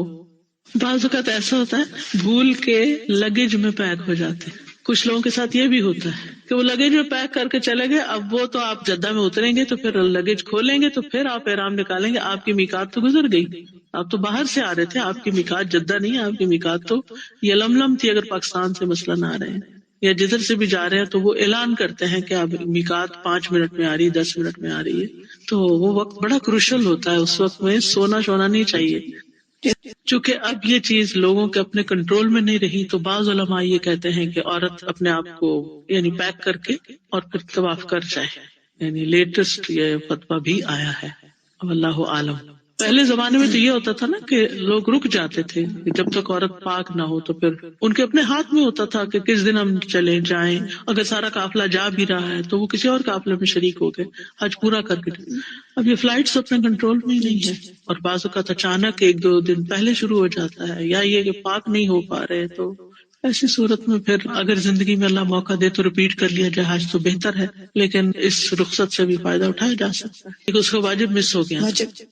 بعض اوقات ایسا ہوتا ہے بھول کے لگیج میں پیک ہو جاتے ہیں. کچھ لوگوں کے ساتھ یہ بھی ہوتا ہے کہ وہ لگیج میں پیک کر کے چلے گئے، اب وہ تو آپ جدہ میں اتریں گے تو پھر لگیج کھولیں گے تو پھر آپ احرام نکالیں گے، آپ کی میقات تو گزر گئی. آپ تو باہر سے آ رہے تھے، آپ کی میقات جدہ نہیں ہے، آپ کی میقات تو یلملم تھی اگر پاکستان سے مثلاً آ رہے ہیں یا جدھر سے بھی جا رہے ہیں تو وہ اعلان کرتے ہیں کہ اب میقات 5 منٹ میں آ رہی، 10 منٹ میں آ رہی ہے. تو وہ وقت بڑا کروشل ہوتا ہے، اس وقت میں سونا نہیں چاہیے. چونکہ اب یہ چیز لوگوں کے اپنے کنٹرول میں نہیں رہی تو بعض علماء یہ کہتے ہیں کہ عورت اپنے آپ کو یعنی پیک کر کے اور پھر طواف کر جائے. یعنی لیٹسٹ یہ فتویٰ بھی آیا ہے، واللہ عالم. پہلے زمانے میں تو یہ ہوتا تھا نا کہ لوگ رک جاتے تھے کہ جب تک عورت پاک نہ ہو، تو پھر ان کے اپنے ہاتھ میں ہوتا تھا کہ کس دن ہم چلے جائیں. اگر سارا قافلہ جا بھی رہا ہے تو وہ کسی اور قافلے میں شریک ہو گئے، حج پورا کر کے. اب یہ فلائٹس اپنے کنٹرول میں ہی نہیں ہے، اور بعض اوقات اچانک 1-2 دن پہلے شروع ہو جاتا ہے، یا یہ کہ پاک نہیں ہو پا رہے. تو ایسی صورت میں پھر اگر زندگی میں اللہ موقع دے تو ریپیٹ کر لیا جائے حج تو بہتر ہے، لیکن اس رخصت سے بھی فائدہ اٹھایا جا سکتا ہے. ایک اس کو واجب مس ہو گیا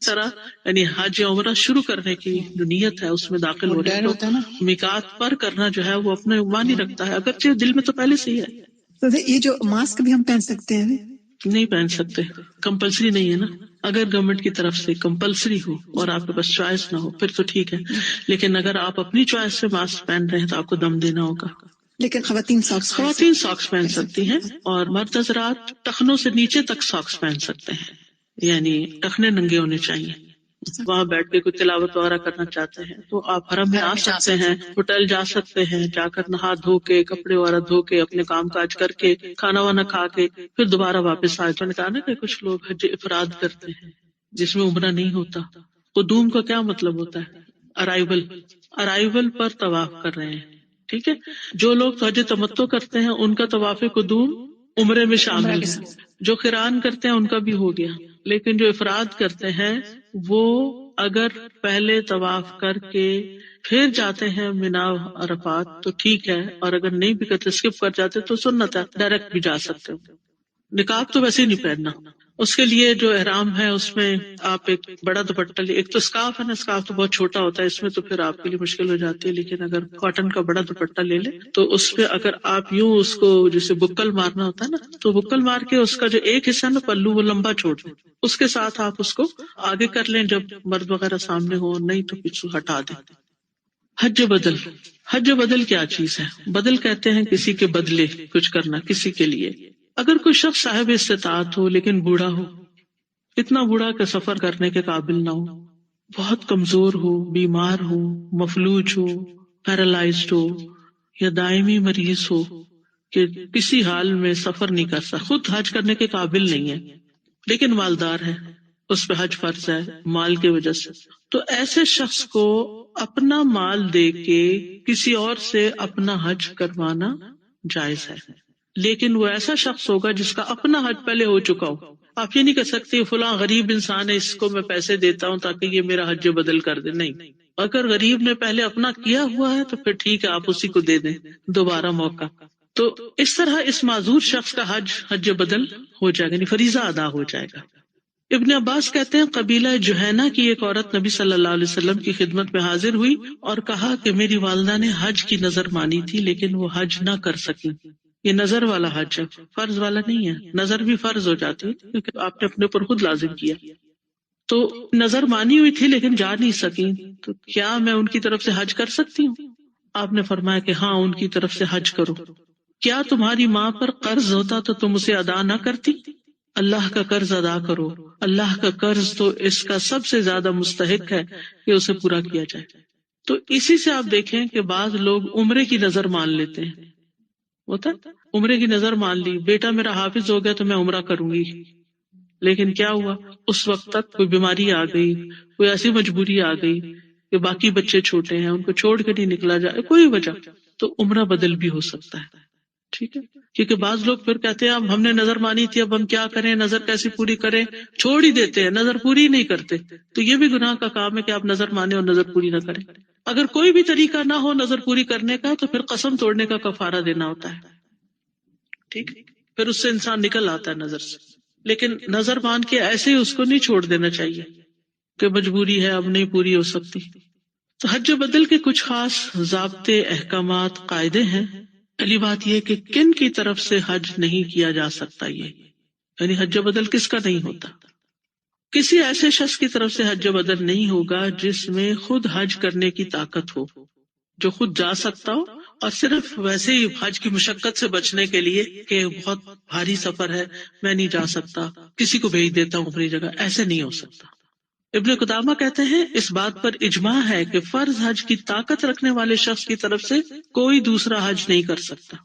طرح، یعنی حج یا عمرہ شروع کرنے کی جو نیت ہے اس میں داخل ہو رہے ہیں تو میقات پر کرنا جو ہے وہ اپنے معنی رکھتا ہے، اگرچہ دل میں تو پہلے سے ہی ہے. تو یہ جو ماسک بھی ہم پہن سکتے ہیں؟ نہیں پہن سکتے، کمپلسری نہیں ہے نا. اگر گورنمنٹ کی طرف سے کمپلسری ہو اور آپ کے پاس چوائس نہ ہو پھر تو ٹھیک ہے، لیکن اگر آپ اپنی چوائس سے ماسک پہن رہے ہیں تو آپ کو دم دینا ہوگا. لیکن خواتین ساکس پہن سکتی ہیں، اور مرد حضرات ٹخنوں سے نیچے تک ساکس پہن سکتے ہیں، یعنی ٹخنے ننگے ہونے چاہیے. وہاں بیٹھ کے کوئی تلاوت وغیرہ کرنا چاہتے ہیں تو آپ حرم میں آ سکتے ہیں، ہوٹل جا سکتے ہیں، جا کر نہا دھو کے کپڑے وغیرہ دھو کے اپنے کام کاج کر کے کھانا وانا کھا کے پھر دوبارہ واپس آ جانے کا. نا کہ کچھ لوگ حج افراد کرتے ہیں جس میں عمرہ نہیں ہوتا. قدوم کا کیا مطلب ہوتا ہے؟ ارائیول پر طواف کر رہے ہیں. ٹھیک ہے. جو لوگ حج تمتع کرتے ہیں ان کا طواف قدوم عمرے میں شامل ہے، جو قران کرتے ہیں ان کا بھی ہو گیا. لیکن جو افراد کرتے ہیں وہ اگر پہلے طواف کر کے پھر جاتے ہیں منا عرفات تو ٹھیک ہے، اور اگر نہیں بھی کرتے اسکپ کر جاتے تو سنت ہے، ڈائریکٹ بھی جا سکتے ہو. نقاب تو ویسے ہی نہیں پہننا. اس کے لیے جو احرام ہے اس میں آپ ایک بڑا دوپٹہ لے. ایک تو اسکارف ہے نا، اسکارف تو بہت چھوٹا ہوتا ہے، اس میں تو پھر آپ کے لیے مشکل ہو جاتی ہے. لیکن اگر کاٹن کا بڑا دوپٹہ لے لے تو اس پہ اگر آپ یوں اس کو جسے بکل مارنا ہوتا ہے نا، تو بکل مار کے اس کا جو ایک حصہ نا پلو وہ لمبا چھوڑ دیں، اس کے ساتھ آپ اس کو آگے کر لیں جب مرد وغیرہ سامنے ہو، نہیں تو پیچھے ہٹا دیں. حج بدل کیا چیز ہے؟ بدل کہتے ہیں کسی کے بدلے کچھ کرنا، کسی کے لیے. اگر کوئی شخص صاحب استطاعت ہو لیکن بوڑھا ہو، اتنا بوڑھا کہ سفر کرنے کے قابل نہ ہو، بہت کمزور ہو، بیمار ہو، مفلوج ہو، پیرالائزڈ ہو، یا دائمی مریض ہو کہ کسی حال میں سفر نہیں کر سکتا، خود حج کرنے کے قابل نہیں ہے لیکن مالدار ہے، اس پہ حج فرض ہے مال کی وجہ سے، تو ایسے شخص کو اپنا مال دے کے کسی اور سے اپنا حج کروانا جائز ہے. لیکن وہ ایسا شخص ہوگا جس کا اپنا حج پہلے ہو چکا ہو. آپ یہ نہیں کہہ سکتے فلاں غریب انسان ہے اس کو میں پیسے دیتا ہوں تاکہ یہ میرا حج بدل کر دے. نہیں، اگر غریب نے پہلے اپنا کیا ہوا ہے تو پھر ٹھیک ہے، آپ اسی کو دے دیں دوبارہ موقع. تو اس طرح اس معذور شخص کا حج بدل ہو جائے گا، یعنی فریضہ ادا ہو جائے گا۔ ابن عباس کہتے ہیں قبیلہ جوہینہ کی ایک عورت نبی صلی اللہ علیہ وسلم کی خدمت میں حاضر ہوئی اور کہا کہ میری والدہ نے حج کی نظر مانی تھی لیکن وہ حج نہ کر سکی۔ یہ نظر والا حج ہے، فرض والا نہیں ہے۔ نظر بھی فرض ہو جاتی ہے کیونکہ آپ نے اپنے اوپر خود لازم کیا۔ تو نظر مانی ہوئی تھی لیکن جا نہیں سکی، تو کیا میں ان کی طرف سے حج کر سکتی ہوں؟ آپ نے فرمایا کہ ہاں، ان کی طرف سے حج کرو۔ کیا تمہاری ماں پر قرض ہوتا تو تم اسے ادا نہ کرتی؟ اللہ کا قرض ادا کرو، اللہ کا قرض تو اس کا سب سے زیادہ مستحق ہے کہ اسے پورا کیا جائے۔ تو اسی سے آپ دیکھیں کہ بعض لوگ عمرے کی نظر مان لیتے ہیں، ہوتا عمرے کی نظر مان لی، بیٹا میرا حافظ ہو گیا تو میں عمرہ کروں گی، لیکن کیا ہوا، اس وقت تک کوئی بیماری آ گئی، کوئی ایسی مجبوری آ گئی کہ باقی بچے چھوٹے ہیں، ان کو چھوڑ کے نہیں نکلا جائے، کوئی وجہ، تو عمرہ بدل بھی ہو سکتا ہے۔ ٹھیک ہے، کیونکہ بعض لوگ پھر کہتے ہیں اب ہم نے نظر مانی تھی، اب ہم کیا کریں، نظر کیسی پوری کریں، چھوڑ ہی دیتے ہیں، نظر پوری نہیں کرتے۔ تو یہ بھی گناہ کا کام ہے کہ آپ نظر مانیں اور نظر پوری نہ کریں۔ اگر کوئی بھی طریقہ نہ ہو نظر پوری کرنے کا تو پھر قسم توڑنے کا کفارہ دینا ہوتا ہے، ٹھیک، پھر اس سے انسان نکل آتا ہے نظر سے۔ لیکن نظر مان کے ایسے ہی اس کو نہیں چھوڑ دینا چاہیے کہ مجبوری ہے اب نہیں پوری ہو سکتی۔ تو حج بدل کے کچھ خاص ضابطے، احکامات، قاعدے ہیں۔ پہلی بات یہ کہ کن کی طرف سے حج نہیں کیا جا سکتا، یہ یعنی حج بدل کس کا نہیں ہوتا۔ کسی ایسے شخص کی طرف سے حج بدل نہیں ہوگا جس میں خود حج کرنے کی طاقت ہو، جو خود جا سکتا ہو، اور صرف ویسے ہی حج کی مشقت سے بچنے کے لیے کہ بہت بھاری سفر ہے میں نہیں جا سکتا، کسی کو بھیج دیتا ہوں اپنی جگہ، ایسے نہیں ہو سکتا۔ ابن قدامہ کہتے ہیں اس بات پر اجماع ہے کہ فرض حج کی طاقت رکھنے والے شخص کی طرف سے کوئی دوسرا حج نہیں کر سکتا۔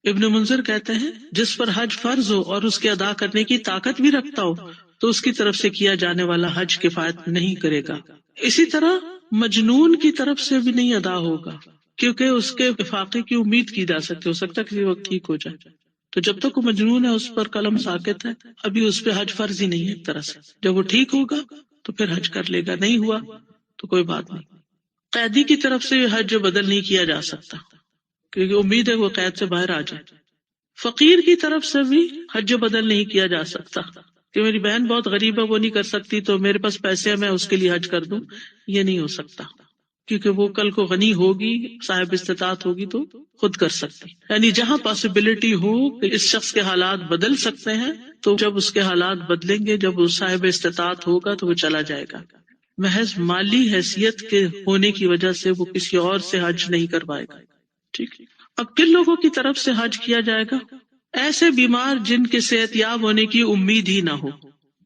ابن منذر کہتے ہیں جس پر حج فرض ہو اور اس کے ادا کرنے کی طاقت بھی رکھتا ہو تو اس کی طرف سے کیا جانے والا حج کفایت نہیں کرے گا۔ اسی طرح مجنون کی طرف سے بھی نہیں ادا ہوگا کیونکہ اس کے افاقے کی امید کی جا سکتی، ہو سکتا ہے کسی وقت ٹھیک ہو جائے۔ تو جب تک وہ مجنون ہے اس پر قلم ساکت ہے، ابھی اس پہ حج فرض ہی نہیں ہے ایک طرح سے۔ جب وہ ٹھیک ہوگا تو پھر حج کر لے گا، نہیں ہوا تو کوئی بات نہیں۔ قیدی کی طرف سے حج بدل نہیں کیا جا سکتا کیونکہ امید ہے وہ قید سے باہر آ جائے۔ فقیر کی طرف سے بھی حج بدل نہیں کیا جا سکتا کہ میری بہن بہت غریب ہے وہ نہیں کر سکتی تو میرے پاس پیسے ہیں میں اس کے لیے حج کر دوں، یہ نہیں ہو سکتا کیونکہ وہ کل کو غنی ہوگی، صاحب استطاعت ہوگی تو خود کر سکتی۔ یعنی جہاں پاسبلٹی ہو کہ اس شخص کے حالات بدل سکتے ہیں تو جب اس کے حالات بدلیں گے، جب وہ صاحب استطاعت ہوگا تو وہ چلا جائے گا۔ محض مالی حیثیت کے ہونے کی وجہ سے وہ کسی اور سے حج نہیں کروائے گا۔ ٹھیک، اب کن لوگوں کی طرف سے حج کیا جائے گا؟ ایسے بیمار جن کے صحت یاب ہونے کی امید ہی نہ ہو،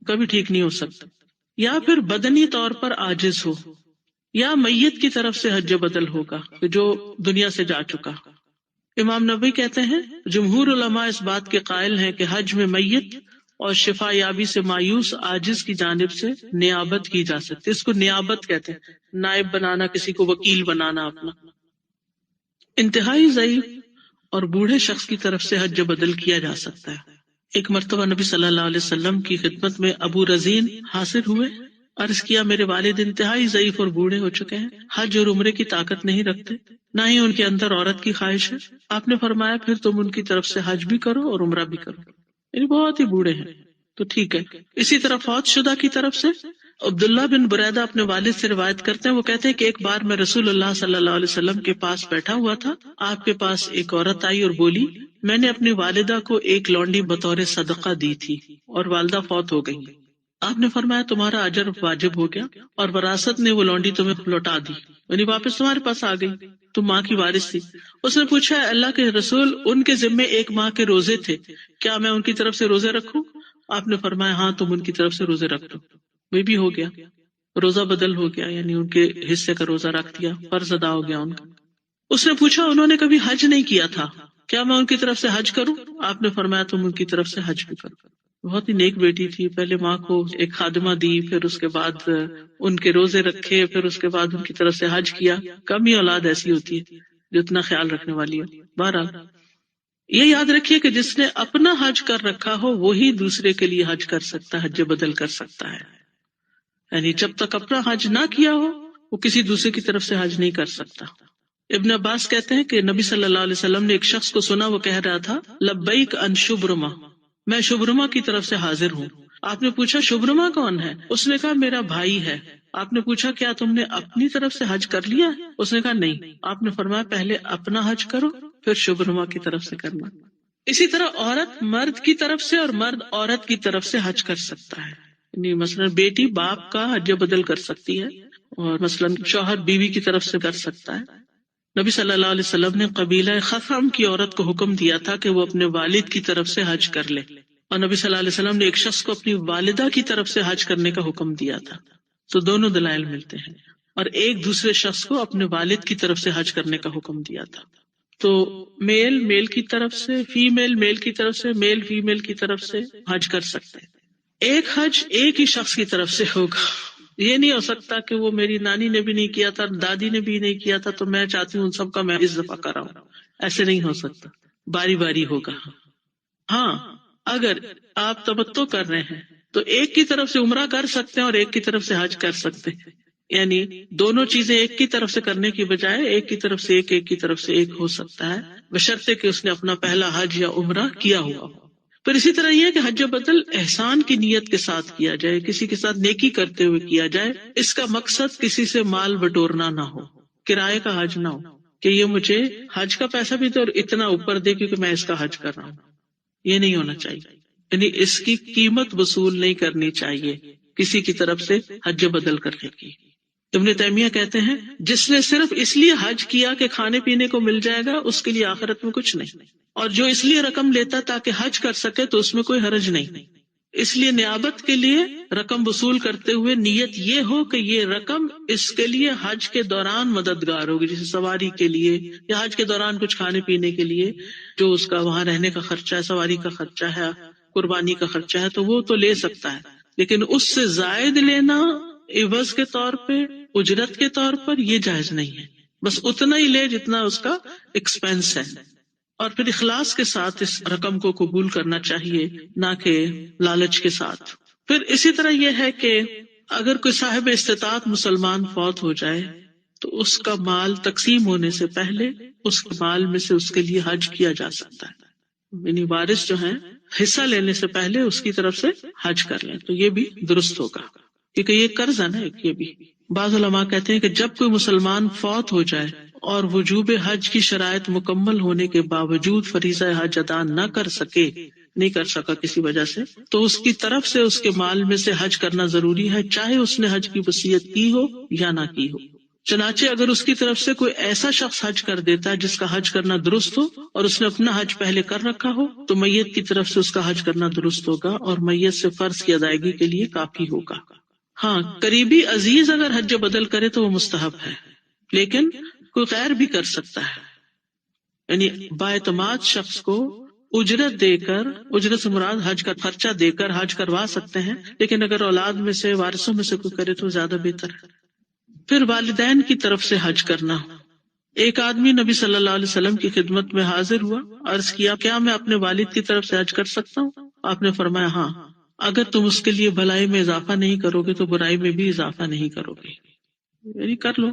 کبھی ٹھیک نہیں ہو سکتا، یا پھر بدنی طور پر عاجز ہو، یا میت کی طرف سے حج بدل ہوگا جو دنیا سے جا چکا۔ امام نبوی کہتے ہیں جمہور علماء اس بات کے قائل ہیں کہ حج میں میت اور شفا یابی سے مایوس عاجز کی جانب سے نیابت کی جا سکتی، اس کو نیابت کہتے ہیں، نائب بنانا، کسی کو وکیل بنانا اپنا۔ انتہائی ضعیف اور بوڑھے شخص کی طرف سے حج بدل کیا جا سکتا ہے۔ ایک مرتبہ نبی صلی اللہ علیہ وسلم کی خدمت میں ابو رزین حاضر ہوئے، عرض کیا میرے والد انتہائی ضعیف اور بوڑھے ہو چکے ہیں، حج اور عمرے کی طاقت نہیں رکھتے، نہ ہی ان کے اندر عورت کی خواہش ہے۔ آپ نے فرمایا پھر تم ان کی طرف سے حج بھی کرو اور عمرہ بھی کرو، یعنی بہت ہی بوڑھے ہیں تو ٹھیک ہے۔ اسی طرح فوت شدہ کی طرف سے عبداللہ بن بریدہ اپنے والد سے روایت کرتے ہیں، وہ کہتے ہیں کہ ایک بار میں رسول اللہ صلی اللہ علیہ وسلم کے پاس بیٹھا ہوا تھا، آپ کے پاس ایک عورت آئی اور بولی میں نے اپنی والدہ کو ایک لونڈی بطور صدقہ دی تھی اور والدہ فوت ہو گئی۔ آپ نے فرمایا تمہارا اجر واجب ہو گیا اور وراثت نے وہ لونڈی تمہیں لوٹا دی، یعنی واپس تمہارے پاس آ گئی، تم ماں کی وارث تھی۔ اس نے پوچھا اللہ کے رسول ان کے ذمے ایک ماہ کے روزے تھے، کیا میں ان کی طرف سے روزے رکھوں؟ آپ نے فرمایا ہاں تم ان کی طرف سے روزے رکھ دو۔ وہ بھی ہو گیا، روزہ بدل ہو گیا، یعنی ان کے حصے کا روزہ رکھ دیا، فرض ادا ہو گیا ان کا۔ اس نے پوچھا انہوں نے کبھی حج نہیں کیا تھا، کیا میں ان کی طرف سے حج کروں؟ آپ نے فرمایا تم ان کی طرف سے حج بھی کرو۔ بہت ہی نیک بیٹی تھی، پہلے ماں کو ایک خادمہ دی، پھر اس کے بعد ان کے روزے رکھے، پھر اس کے بعد ان کی طرف سے حج کیا۔ کم ہی اولاد ایسی ہوتی ہے جو اتنا خیال رکھنے والی ہے۔ بہرحال یہ یاد رکھیے کہ جس نے اپنا حج کر رکھا ہو وہی دوسرے کے لیے حج کر سکتا ہے، حج بدل کر سکتا ہے، یعنی جب تک اپنا حج نہ کیا ہو وہ کسی دوسرے کی طرف سے حج نہیں کر سکتا۔ ابن عباس کہتے ہیں کہ نبی صلی اللہ علیہ وسلم نے ایک شخص کو سنا، وہ کہہ رہا تھا لبیک ان شبرما، میں شبرما کی طرف سے حاضر ہوں۔ آپ نے پوچھا شبرما کون ہے؟ اس نے کہا میرا بھائی ہے۔ آپ نے پوچھا کیا تم نے اپنی طرف سے حج کر لیا؟ اس نے کہا نہیں۔ آپ نے فرمایا پہلے اپنا حج کرو پھر شبرما کی طرف سے کرنا۔ اسی طرح عورت مرد کی طرف سے اور مرد عورت کی طرف سے حج کر سکتا ہے، یعنی مثلا بیٹی باپ کا حج بدل کر سکتی ہے، اور مثلا شوہر بیوی کی طرف سے کر سکتا ہے۔ نبی صلی اللہ علیہ وسلم نے قبیلہ خثعم کی عورت کو حکم دیا تھا کہ وہ اپنے والد کی طرف سے حج کر لے، اور نبی صلی اللہ علیہ وسلم نے ایک شخص کو اپنی والدہ کی طرف سے حج کرنے کا حکم دیا تھا۔ تو دونوں دلائل ملتے ہیں، اور ایک دوسرے شخص کو اپنے والد کی طرف سے حج کرنے کا حکم دیا تھا۔ تو میل میل کی طرف سے، فیمیل میل کی طرف سے، میل فیمیل کی طرف سے حج کر سکتے ہیں۔ ایک حج ایک ہی شخص کی طرف سے ہوگا، یہ نہیں ہو سکتا کہ وہ میری نانی نے بھی نہیں کیا تھا، دادی نے بھی نہیں کیا تھا، تو میں چاہتی ہوں ان سب کا میں اس دفعہ کراؤں۔ ایسے نہیں ہو سکتا، باری باری ہوگا۔ ہاں اگر آپ تمتع کر رہے ہیں تو ایک کی طرف سے عمرہ کر سکتے ہیں اور ایک کی طرف سے حج کر سکتے ہیں، یعنی دونوں چیزیں ایک کی طرف سے کرنے کی بجائے ایک کی طرف سے ایک کی طرف سے ایک ہو سکتا ہے، بشرطے کہ اس نے اپنا پہلا حج یا عمرہ کیا ہوا ہو۔ پھر اسی طرح یہ کہ حج بدل احسان کی نیت کے ساتھ کیا جائے، کسی کے ساتھ نیکی کرتے ہوئے کیا جائے، اس کا مقصد کسی سے مال بٹورنا نہ ہو، کرائے کا حج نہ ہو کہ یہ مجھے حج کا پیسہ بھی دے اور اتنا اوپر دے کیونکہ میں اس کا حج کر رہا ہوں، یہ نہیں ہونا چاہیے، یعنی اس کی قیمت وصول نہیں کرنی چاہیے کسی کی طرف سے حج بدل کرنے کی۔ ابن تیمیہ کہتے ہیں جس نے صرف اس لیے حج کیا کہ کھانے پینے کو مل جائے گا، اس کے لیے آخرت میں کچھ نہیں، اور جو اس لیے رقم لیتا تاکہ حج کر سکے تو اس میں کوئی حرج نہیں۔ اس لیے نیابت کے لیے رقم وصول کرتے ہوئے نیت یہ ہو کہ یہ رقم اس کے لیے حج کے دوران مددگار ہوگی، جیسے سواری کے لیے یا حج کے دوران کچھ کھانے پینے کے لیے، جو اس کا وہاں رہنے کا خرچہ ہے، سواری کا خرچہ ہے، قربانی کا خرچہ ہے، تو وہ تو لے سکتا ہے، لیکن اس سے زائد لینا عوض کے طور پہ، اجرت کے طور پر، یہ جائز نہیں ہے۔ بس اتنا ہی لے جتنا اس کا ایکسپینس ہے، اور پھر اخلاص کے ساتھ اس رقم کو قبول کرنا چاہیے، نہ کہ لالچ کے ساتھ۔ پھر اسی طرح یہ ہے کہ اگر کوئی صاحب استطاعت مسلمان فوت ہو جائے تو اس کا مال تقسیم ہونے سے پہلے اس کے مال میں سے اس کے لیے حج کیا جا سکتا ہے، یعنی وارث جو ہیں حصہ لینے سے پہلے اس کی طرف سے حج کر لیں تو یہ بھی درست ہوگا، کیونکہ یہ قرض ہے نا ایک۔ یہ بھی بعض علماء کہتے ہیں کہ جب کوئی مسلمان فوت ہو جائے اور وجوب حج کی شرائط مکمل ہونے کے باوجود فریضہ حج ادا نہ کر سکا کسی وجہ سے، تو اس کی طرف سے اس کے مال میں سے حج کرنا ضروری ہے، چاہے اس نے حج کی وصیت کی ہو یا نہ کی ہو۔ چنانچہ اگر اس کی طرف سے کوئی ایسا شخص حج کر دیتا ہے جس کا حج کرنا درست ہو اور اس نے اپنا حج پہلے کر رکھا ہو تو میت کی طرف سے اس کا حج کرنا درست ہوگا اور میت سے فرض کی ادائیگی کے لیے کافی ہوگا۔ ہاں قریبی عزیز اگر حج بدل کرے تو وہ مستحب ہے، لیکن کوئی غیر بھی کر سکتا ہے، یعنی باعتماد شخص کو اجرت دے کر، اجرت سے مراد حج کا خرچہ دے کر حج کروا سکتے ہیں، لیکن اگر اولاد میں سے، وارثوں میں سے کوئی کرے تو زیادہ بہتر ہے۔ پھر والدین کی طرف سے حج کرنا۔ ایک آدمی نبی صلی اللہ علیہ وسلم کی خدمت میں حاضر ہوا، عرض کیا کیا میں اپنے والد کی طرف سے حج کر سکتا ہوں؟ آپ نے فرمایا ہاں، اگر تم اس کے لیے بھلائی میں اضافہ نہیں کرو گے تو برائی میں بھی اضافہ نہیں کرو گے، یعنی کر لو۔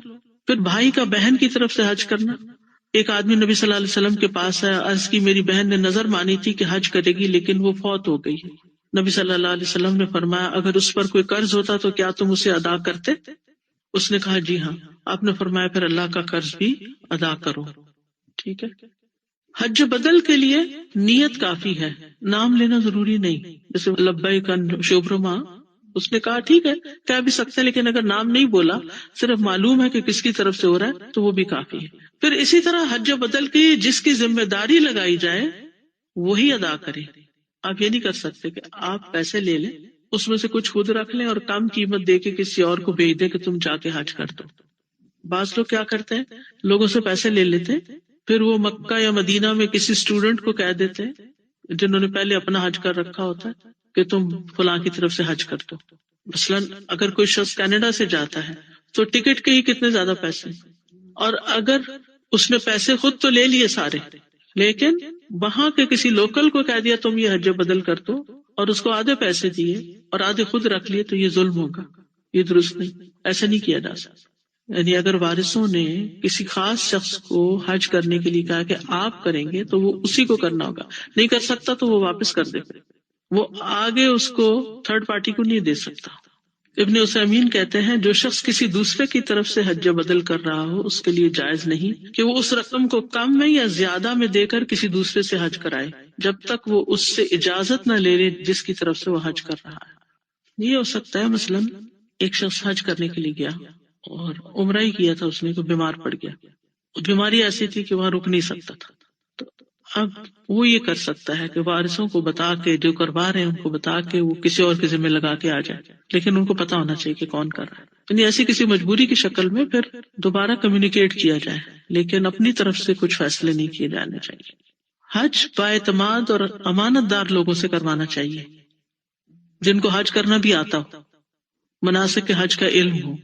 پھر بھائی کا بہن کی طرف سے حج کرنا۔ ایک آدمی نبی صلی اللہ علیہ وسلم کے پاس آیا، عرض کی میری بہن نے نظر مانی تھی کہ حج کرے گی لیکن وہ فوت ہو گئی ہے۔ نبی صلی اللہ علیہ وسلم نے فرمایا اگر اس پر کوئی قرض ہوتا تو کیا تم اسے ادا کرتے؟ اس نے کہا جی ہاں۔ آپ نے فرمایا پھر اللہ کا قرض بھی ادا کرو۔ ٹھیک ہے۔ حج بدل کے لیے نیت کافی ہے، نام لینا ضروری نہیں، جیسے لبیک شبرما، اس نے کہا ٹھیک ہے کہہ بھی سکتے ہیں، لیکن اگر نام نہیں بولا، صرف معلوم ہے کہ کس کی طرف سے ہو رہا ہے تو وہ بھی کافی ہے۔ پھر اسی طرح حج بدل کی جس کی ذمہ داری لگائی جائے وہی ادا کرے۔ آپ یہ نہیں کر سکتے کہ آپ پیسے لے لیں، اس میں سے کچھ خود رکھ لیں اور کم قیمت دے کے کسی اور کو بھیج دیں کہ تم جا کے حج کر دو۔ بعض لوگ کیا کرتے ہیں، لوگوں سے پیسے لے لیتے ہیں، پھر وہ مکہ یا مدینہ میں کسی اسٹوڈنٹ کو کہہ دیتے ہیں جنہوں نے پہلے اپنا حج کر رکھا ہوتا ہے کہ تم فلاں کی طرف سے حج کر دو۔ مثلاً اگر کوئی شخص کینیڈا سے جاتا ہے تو ٹکٹ کے ہی کتنے زیادہ پیسے، اور اگر اس نے پیسے خود تو لے لیے سارے، لیکن وہاں کے کسی لوکل کو کہہ دیا تم یہ حج بدل کر دو، اور اس کو آدھے پیسے دیے اور آدھے خود رکھ لیے، تو یہ ظلم ہوگا، یہ درست نہیں، ایسا نہیں کیا جا سکتا۔ یعنی اگر وارثوں نے کسی خاص شخص کو حج کرنے کے لیے کہا کہ آپ کریں گے تو وہ اسی کو کرنا ہوگا، نہیں کر سکتا تو وہ واپس کر دے، وہ آگے اس کو تھرڈ پارٹی کو نہیں دے سکتا۔ ابن عثیمین کہتے ہیں جو شخص کسی دوسرے کی طرف سے حج بدل کر رہا ہو اس کے لیے جائز نہیں کہ وہ اس رقم کو کم میں یا زیادہ میں دے کر کسی دوسرے سے حج کرائے جب تک وہ اس سے اجازت نہ لے لے جس کی طرف سے وہ حج کر رہا ہے۔ یہ ہو سکتا ہے مثلاً ایک شخص حج کرنے کے لیے گیا اور عمرہ ہی کیا تھا، اس نے کو بیمار پڑ گیا، بیماری ایسی تھی کہ وہاں رک نہیں سکتا تھا، تو اب وہ یہ کر سکتا ہے کہ وارثوں کو بتا کے، جو کروا رہے ہیں ان کو بتا کے وہ کسی اور کے ذمہ لگا کے آ جائے، لیکن ان کو پتا ہونا چاہیے کہ کون کر رہا ہے، یعنی ایسی کسی مجبوری کی شکل میں پھر دوبارہ کمیونیکیٹ کیا جائے، لیکن اپنی طرف سے کچھ فیصلے نہیں کیے جانے چاہیے۔ حج بااعتماد اور امانت دار لوگوں سے کروانا چاہیے جن کو حج کرنا بھی آتا ہو، مناسک حج کا علم ہو،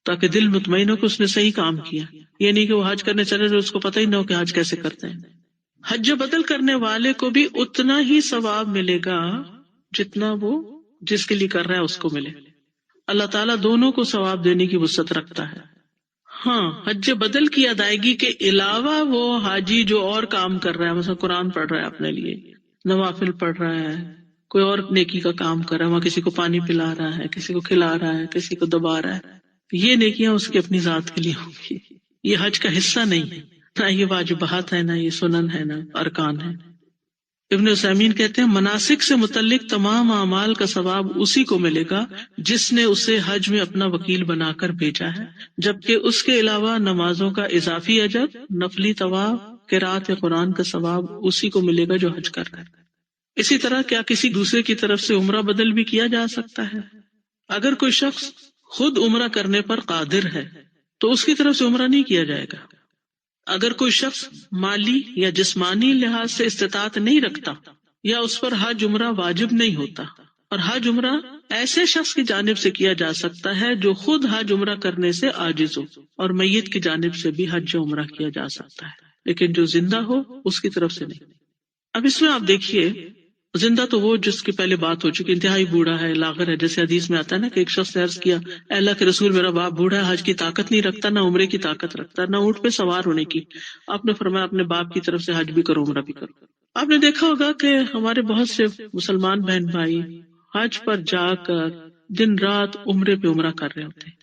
تاکہ دل مطمئن ہو کہ اس نے صحیح کام کیا، یہ نہیں کہ وہ حج کرنے چلے تو اس کو پتہ ہی نہ ہو کہ حج کیسے کرتے ہیں۔ حج بدل کرنے والے کو بھی اتنا ہی ثواب ملے گا جتنا وہ جس کے لیے کر رہا ہے اس کو ملے، اللہ تعالیٰ دونوں کو ثواب دینے کی وسعت رکھتا ہے۔ ہاں، حج بدل کی ادائیگی کے علاوہ وہ حاجی جو اور کام کر رہا ہے، مثلا قرآن پڑھ رہا ہے اپنے لیے، نوافل پڑھ رہا ہے، کوئی اور نیکی کا کام کر رہا ہے، وہاں کسی کو پانی پلا رہا ہے، کسی کو کھلا رہا ہے، کسی کو دبا رہا ہے، یہ نیکیاں اس کی اپنی ذات کے لیے ہوں گی، یہ حج کا حصہ نہیں ہے، نہ یہ واجبات ہے، نہ یہ سنن ہے، نہ ارکان ہے۔ ابن عثیمین کہتے ہیں مناسک سے متعلق تمام اعمال کا ثواب اسی کو ملے گا جس نے اسے حج میں اپنا وکیل بنا کر بھیجا ہے، جبکہ اس کے علاوہ نمازوں کا اضافی اجر، نفلی طواف، قرأت قرآن کا ثواب اسی کو ملے گا جو حج کر رہا ہے۔ اسی طرح کیا کسی دوسرے کی طرف سے عمرہ بدل بھی کیا جا سکتا ہے؟ اگر کوئی شخص خود عمرہ کرنے پر قادر ہے تو اس کی طرف سے عمرہ نہیں کیا جائے گا۔ اگر کوئی شخص مالی یا جسمانی لحاظ سے استطاعت نہیں رکھتا یا اس پر حج عمرہ واجب نہیں ہوتا، اور حج عمرہ ایسے شخص کی جانب سے کیا جا سکتا ہے جو خود حج عمرہ کرنے سے عاجز ہو، اور میت کی جانب سے بھی حج عمرہ کیا جا سکتا ہے، لیکن جو زندہ ہو اس کی طرف سے نہیں۔ اب اس میں آپ دیکھیے، زندہ تو وہ جس کی پہلے بات ہو چکی، انتہائی بوڑھا ہے، لاغر ہے، جیسے حدیث میں آتا ہے نا کہ ایک شخص نے عرض کیا، اے اللہ کے رسول میرا باپ بوڑھا ہے، حج کی طاقت نہیں رکھتا، نہ عمرے کی طاقت رکھتا، نہ اونٹ پہ سوار ہونے کی۔ آپ نے فرمایا اپنے باپ کی طرف سے حج بھی کرو، عمرہ بھی کرو۔ آپ نے دیکھا ہوگا کہ ہمارے بہت سے مسلمان بہن بھائی حج پر جا کر دن رات عمرے پہ عمرہ کر رہے ہوتے ہیں،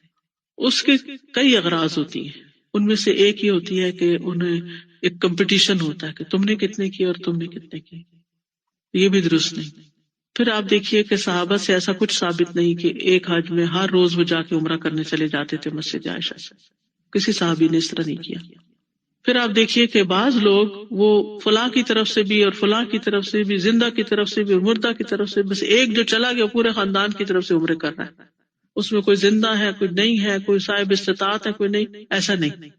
اس کے کئی اغراض ہوتی ہیں، ان میں سے ایک یہ ہوتی ہے کہ انہیں ایک کمپٹیشن ہوتا ہے کہ تم نے کتنے کی اور تم نے کتنے کی، یہ بھی درست نہیں۔ پھر آپ دیکھیے کہ صحابہ سے ایسا کچھ ثابت نہیں کہ ایک حج میں ہر روز وہ جا کے عمرہ کرنے چلے جاتے تھے مسجد عائشہ سے، کسی صحابی نے اس طرح نہیں کیا۔ پھر آپ دیکھیے کہ بعض لوگ وہ فلاں کی طرف سے بھی اور فلاں کی طرف سے بھی، زندہ کی طرف سے بھی اور مردہ کی طرف سے، بس ایک جو چلا گیا پورے خاندان کی طرف سے عمرے کر رہا ہے، اس میں کوئی زندہ ہے، کوئی نہیں ہے، کوئی صاحب استطاعت ہے، کوئی نہیں، ایسا نہیں۔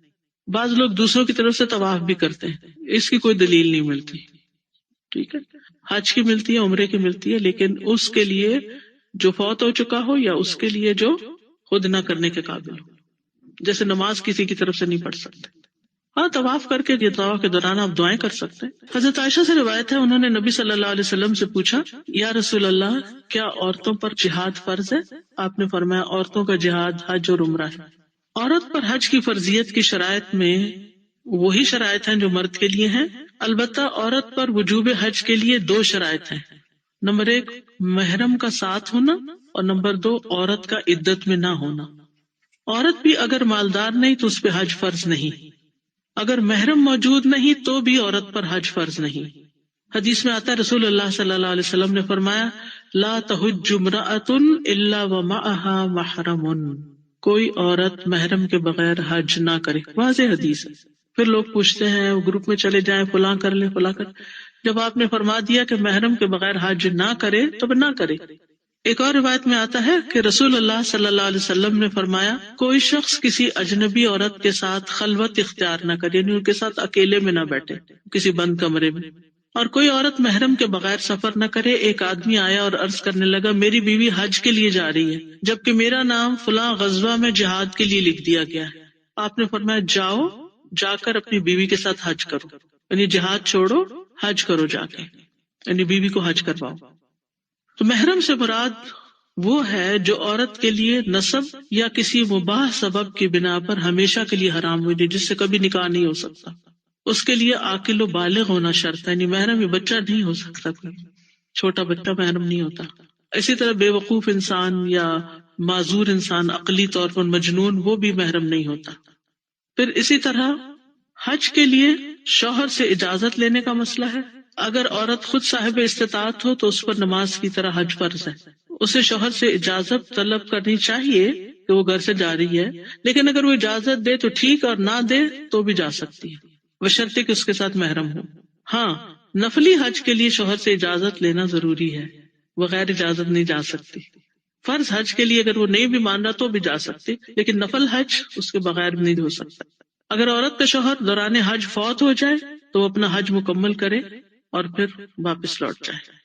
بعض لوگ دوسروں کی طرف سے طواف بھی کرتے ہیں، اس کی کوئی دلیل نہیں ملتی، ٹھیک ہے، حج کی ملتی ہے، عمرے کی ملتی ہے، لیکن اس کے لیے جو فوت ہو چکا ہو یا اس کے لیے جو خود نہ کرنے کے قابل ہو، جیسے نماز کسی کی طرف سے نہیں پڑھ سکتے۔ ہاں، طواف کر کے یہ طواف کے دوران آپ دعائیں کر سکتے ہیں۔ حضرت عائشہ سے روایت ہے، انہوں نے نبی صلی اللہ علیہ وسلم سے پوچھا، یا رسول اللہ کیا عورتوں پر جہاد فرض ہے؟ آپ نے فرمایا عورتوں کا جہاد حج اور عمرہ ہے۔ عورت پر حج کی فرضیت کی شرائط میں وہی شرائط ہیں جو مرد کے لیے ہیں، البتہ عورت پر وجوب حج کے لیے 2 شرائط ہیں، نمبر 1 محرم کا ساتھ ہونا، اور نمبر 2 عورت کا عدت میں نہ ہونا۔ عورت بھی اگر مالدار نہیں تو اس پہ حج فرض نہیں، اگر محرم موجود نہیں تو بھی عورت پر حج فرض نہیں۔ حدیث میں آتا ہے رسول اللہ صلی اللہ علیہ وسلم نے فرمایا، لا تحج امرأۃ الا ومعها محرم، کوئی عورت محرم کے بغیر حج نہ کرے، واضح حدیث ہے۔ پھر لوگ پوچھتے ہیں گروپ میں چلے جائیں، فلاں کر لیں فلاں کر، جب آپ نے فرما دیا کہ محرم کے بغیر حج نہ کرے تو نہ کرے۔ ایک اور روایت میں آتا ہے کہ رسول اللہ صلی اللہ علیہ وسلم نے فرمایا، کوئی شخص کسی اجنبی عورت کے ساتھ خلوت اختیار نہ کرے، یعنی ان کے ساتھ اکیلے میں نہ بیٹھے کسی بند کمرے میں، اور کوئی عورت محرم کے بغیر سفر نہ کرے۔ ایک آدمی آیا اور عرض کرنے لگا، میری بیوی حج کے لیے جا رہی ہے جبکہ میرا نام فلاں غزوہ میں جہاد کے لیے لکھ دیا گیا ہے۔ آپ نے فرمایا، جاؤ، جا کر اپنی بیوی کے ساتھ حج کرو، یعنی جہاد چھوڑو، حج کرو جا کے، یعنی بیوی کو حج کرواؤ۔ تو محرم سے مراد وہ ہے جو عورت کے لیے نسب یا کسی مباح سبب کی بنا پر ہمیشہ کے لیے حرام ہوئی، جس سے کبھی نکاح نہیں ہو سکتا. اس کے لیے عاقل و بالغ ہونا شرط ہے، یعنی محرم یہ بچہ نہیں ہو سکتا، کوئی چھوٹا بچہ محرم نہیں ہوتا. اسی طرح بے وقوف انسان یا معذور انسان، عقلی طور پر مجنون، وہ بھی محرم نہیں ہوتا. پھر اسی طرح حج کے لیے شوہر سے اجازت لینے کا مسئلہ ہے. اگر عورت خود صاحب استطاعت ہو تو اس پر نماز کی طرح حج فرض ہے. اسے شوہر سے اجازت طلب کرنی چاہیے کہ وہ گھر سے جا رہی ہے، لیکن اگر وہ اجازت دے تو ٹھیک، اور نہ دے تو بھی جا سکتی ہے، بشرطے کہ اس کے ساتھ محرم ہو. ہاں، نفلی حج کے لیے شوہر سے اجازت لینا ضروری ہے، بغیر اجازت نہیں جا سکتی. فرض حج کے لیے اگر وہ نہیں بھی مان رہا تو بھی جا سکتی، لیکن نفل حج اس کے بغیر بھی نہیں ہو سکتا. اگر عورت کا شوہر دوران حج فوت ہو جائے تو وہ اپنا حج مکمل کرے اور پھر واپس لوٹ جائے.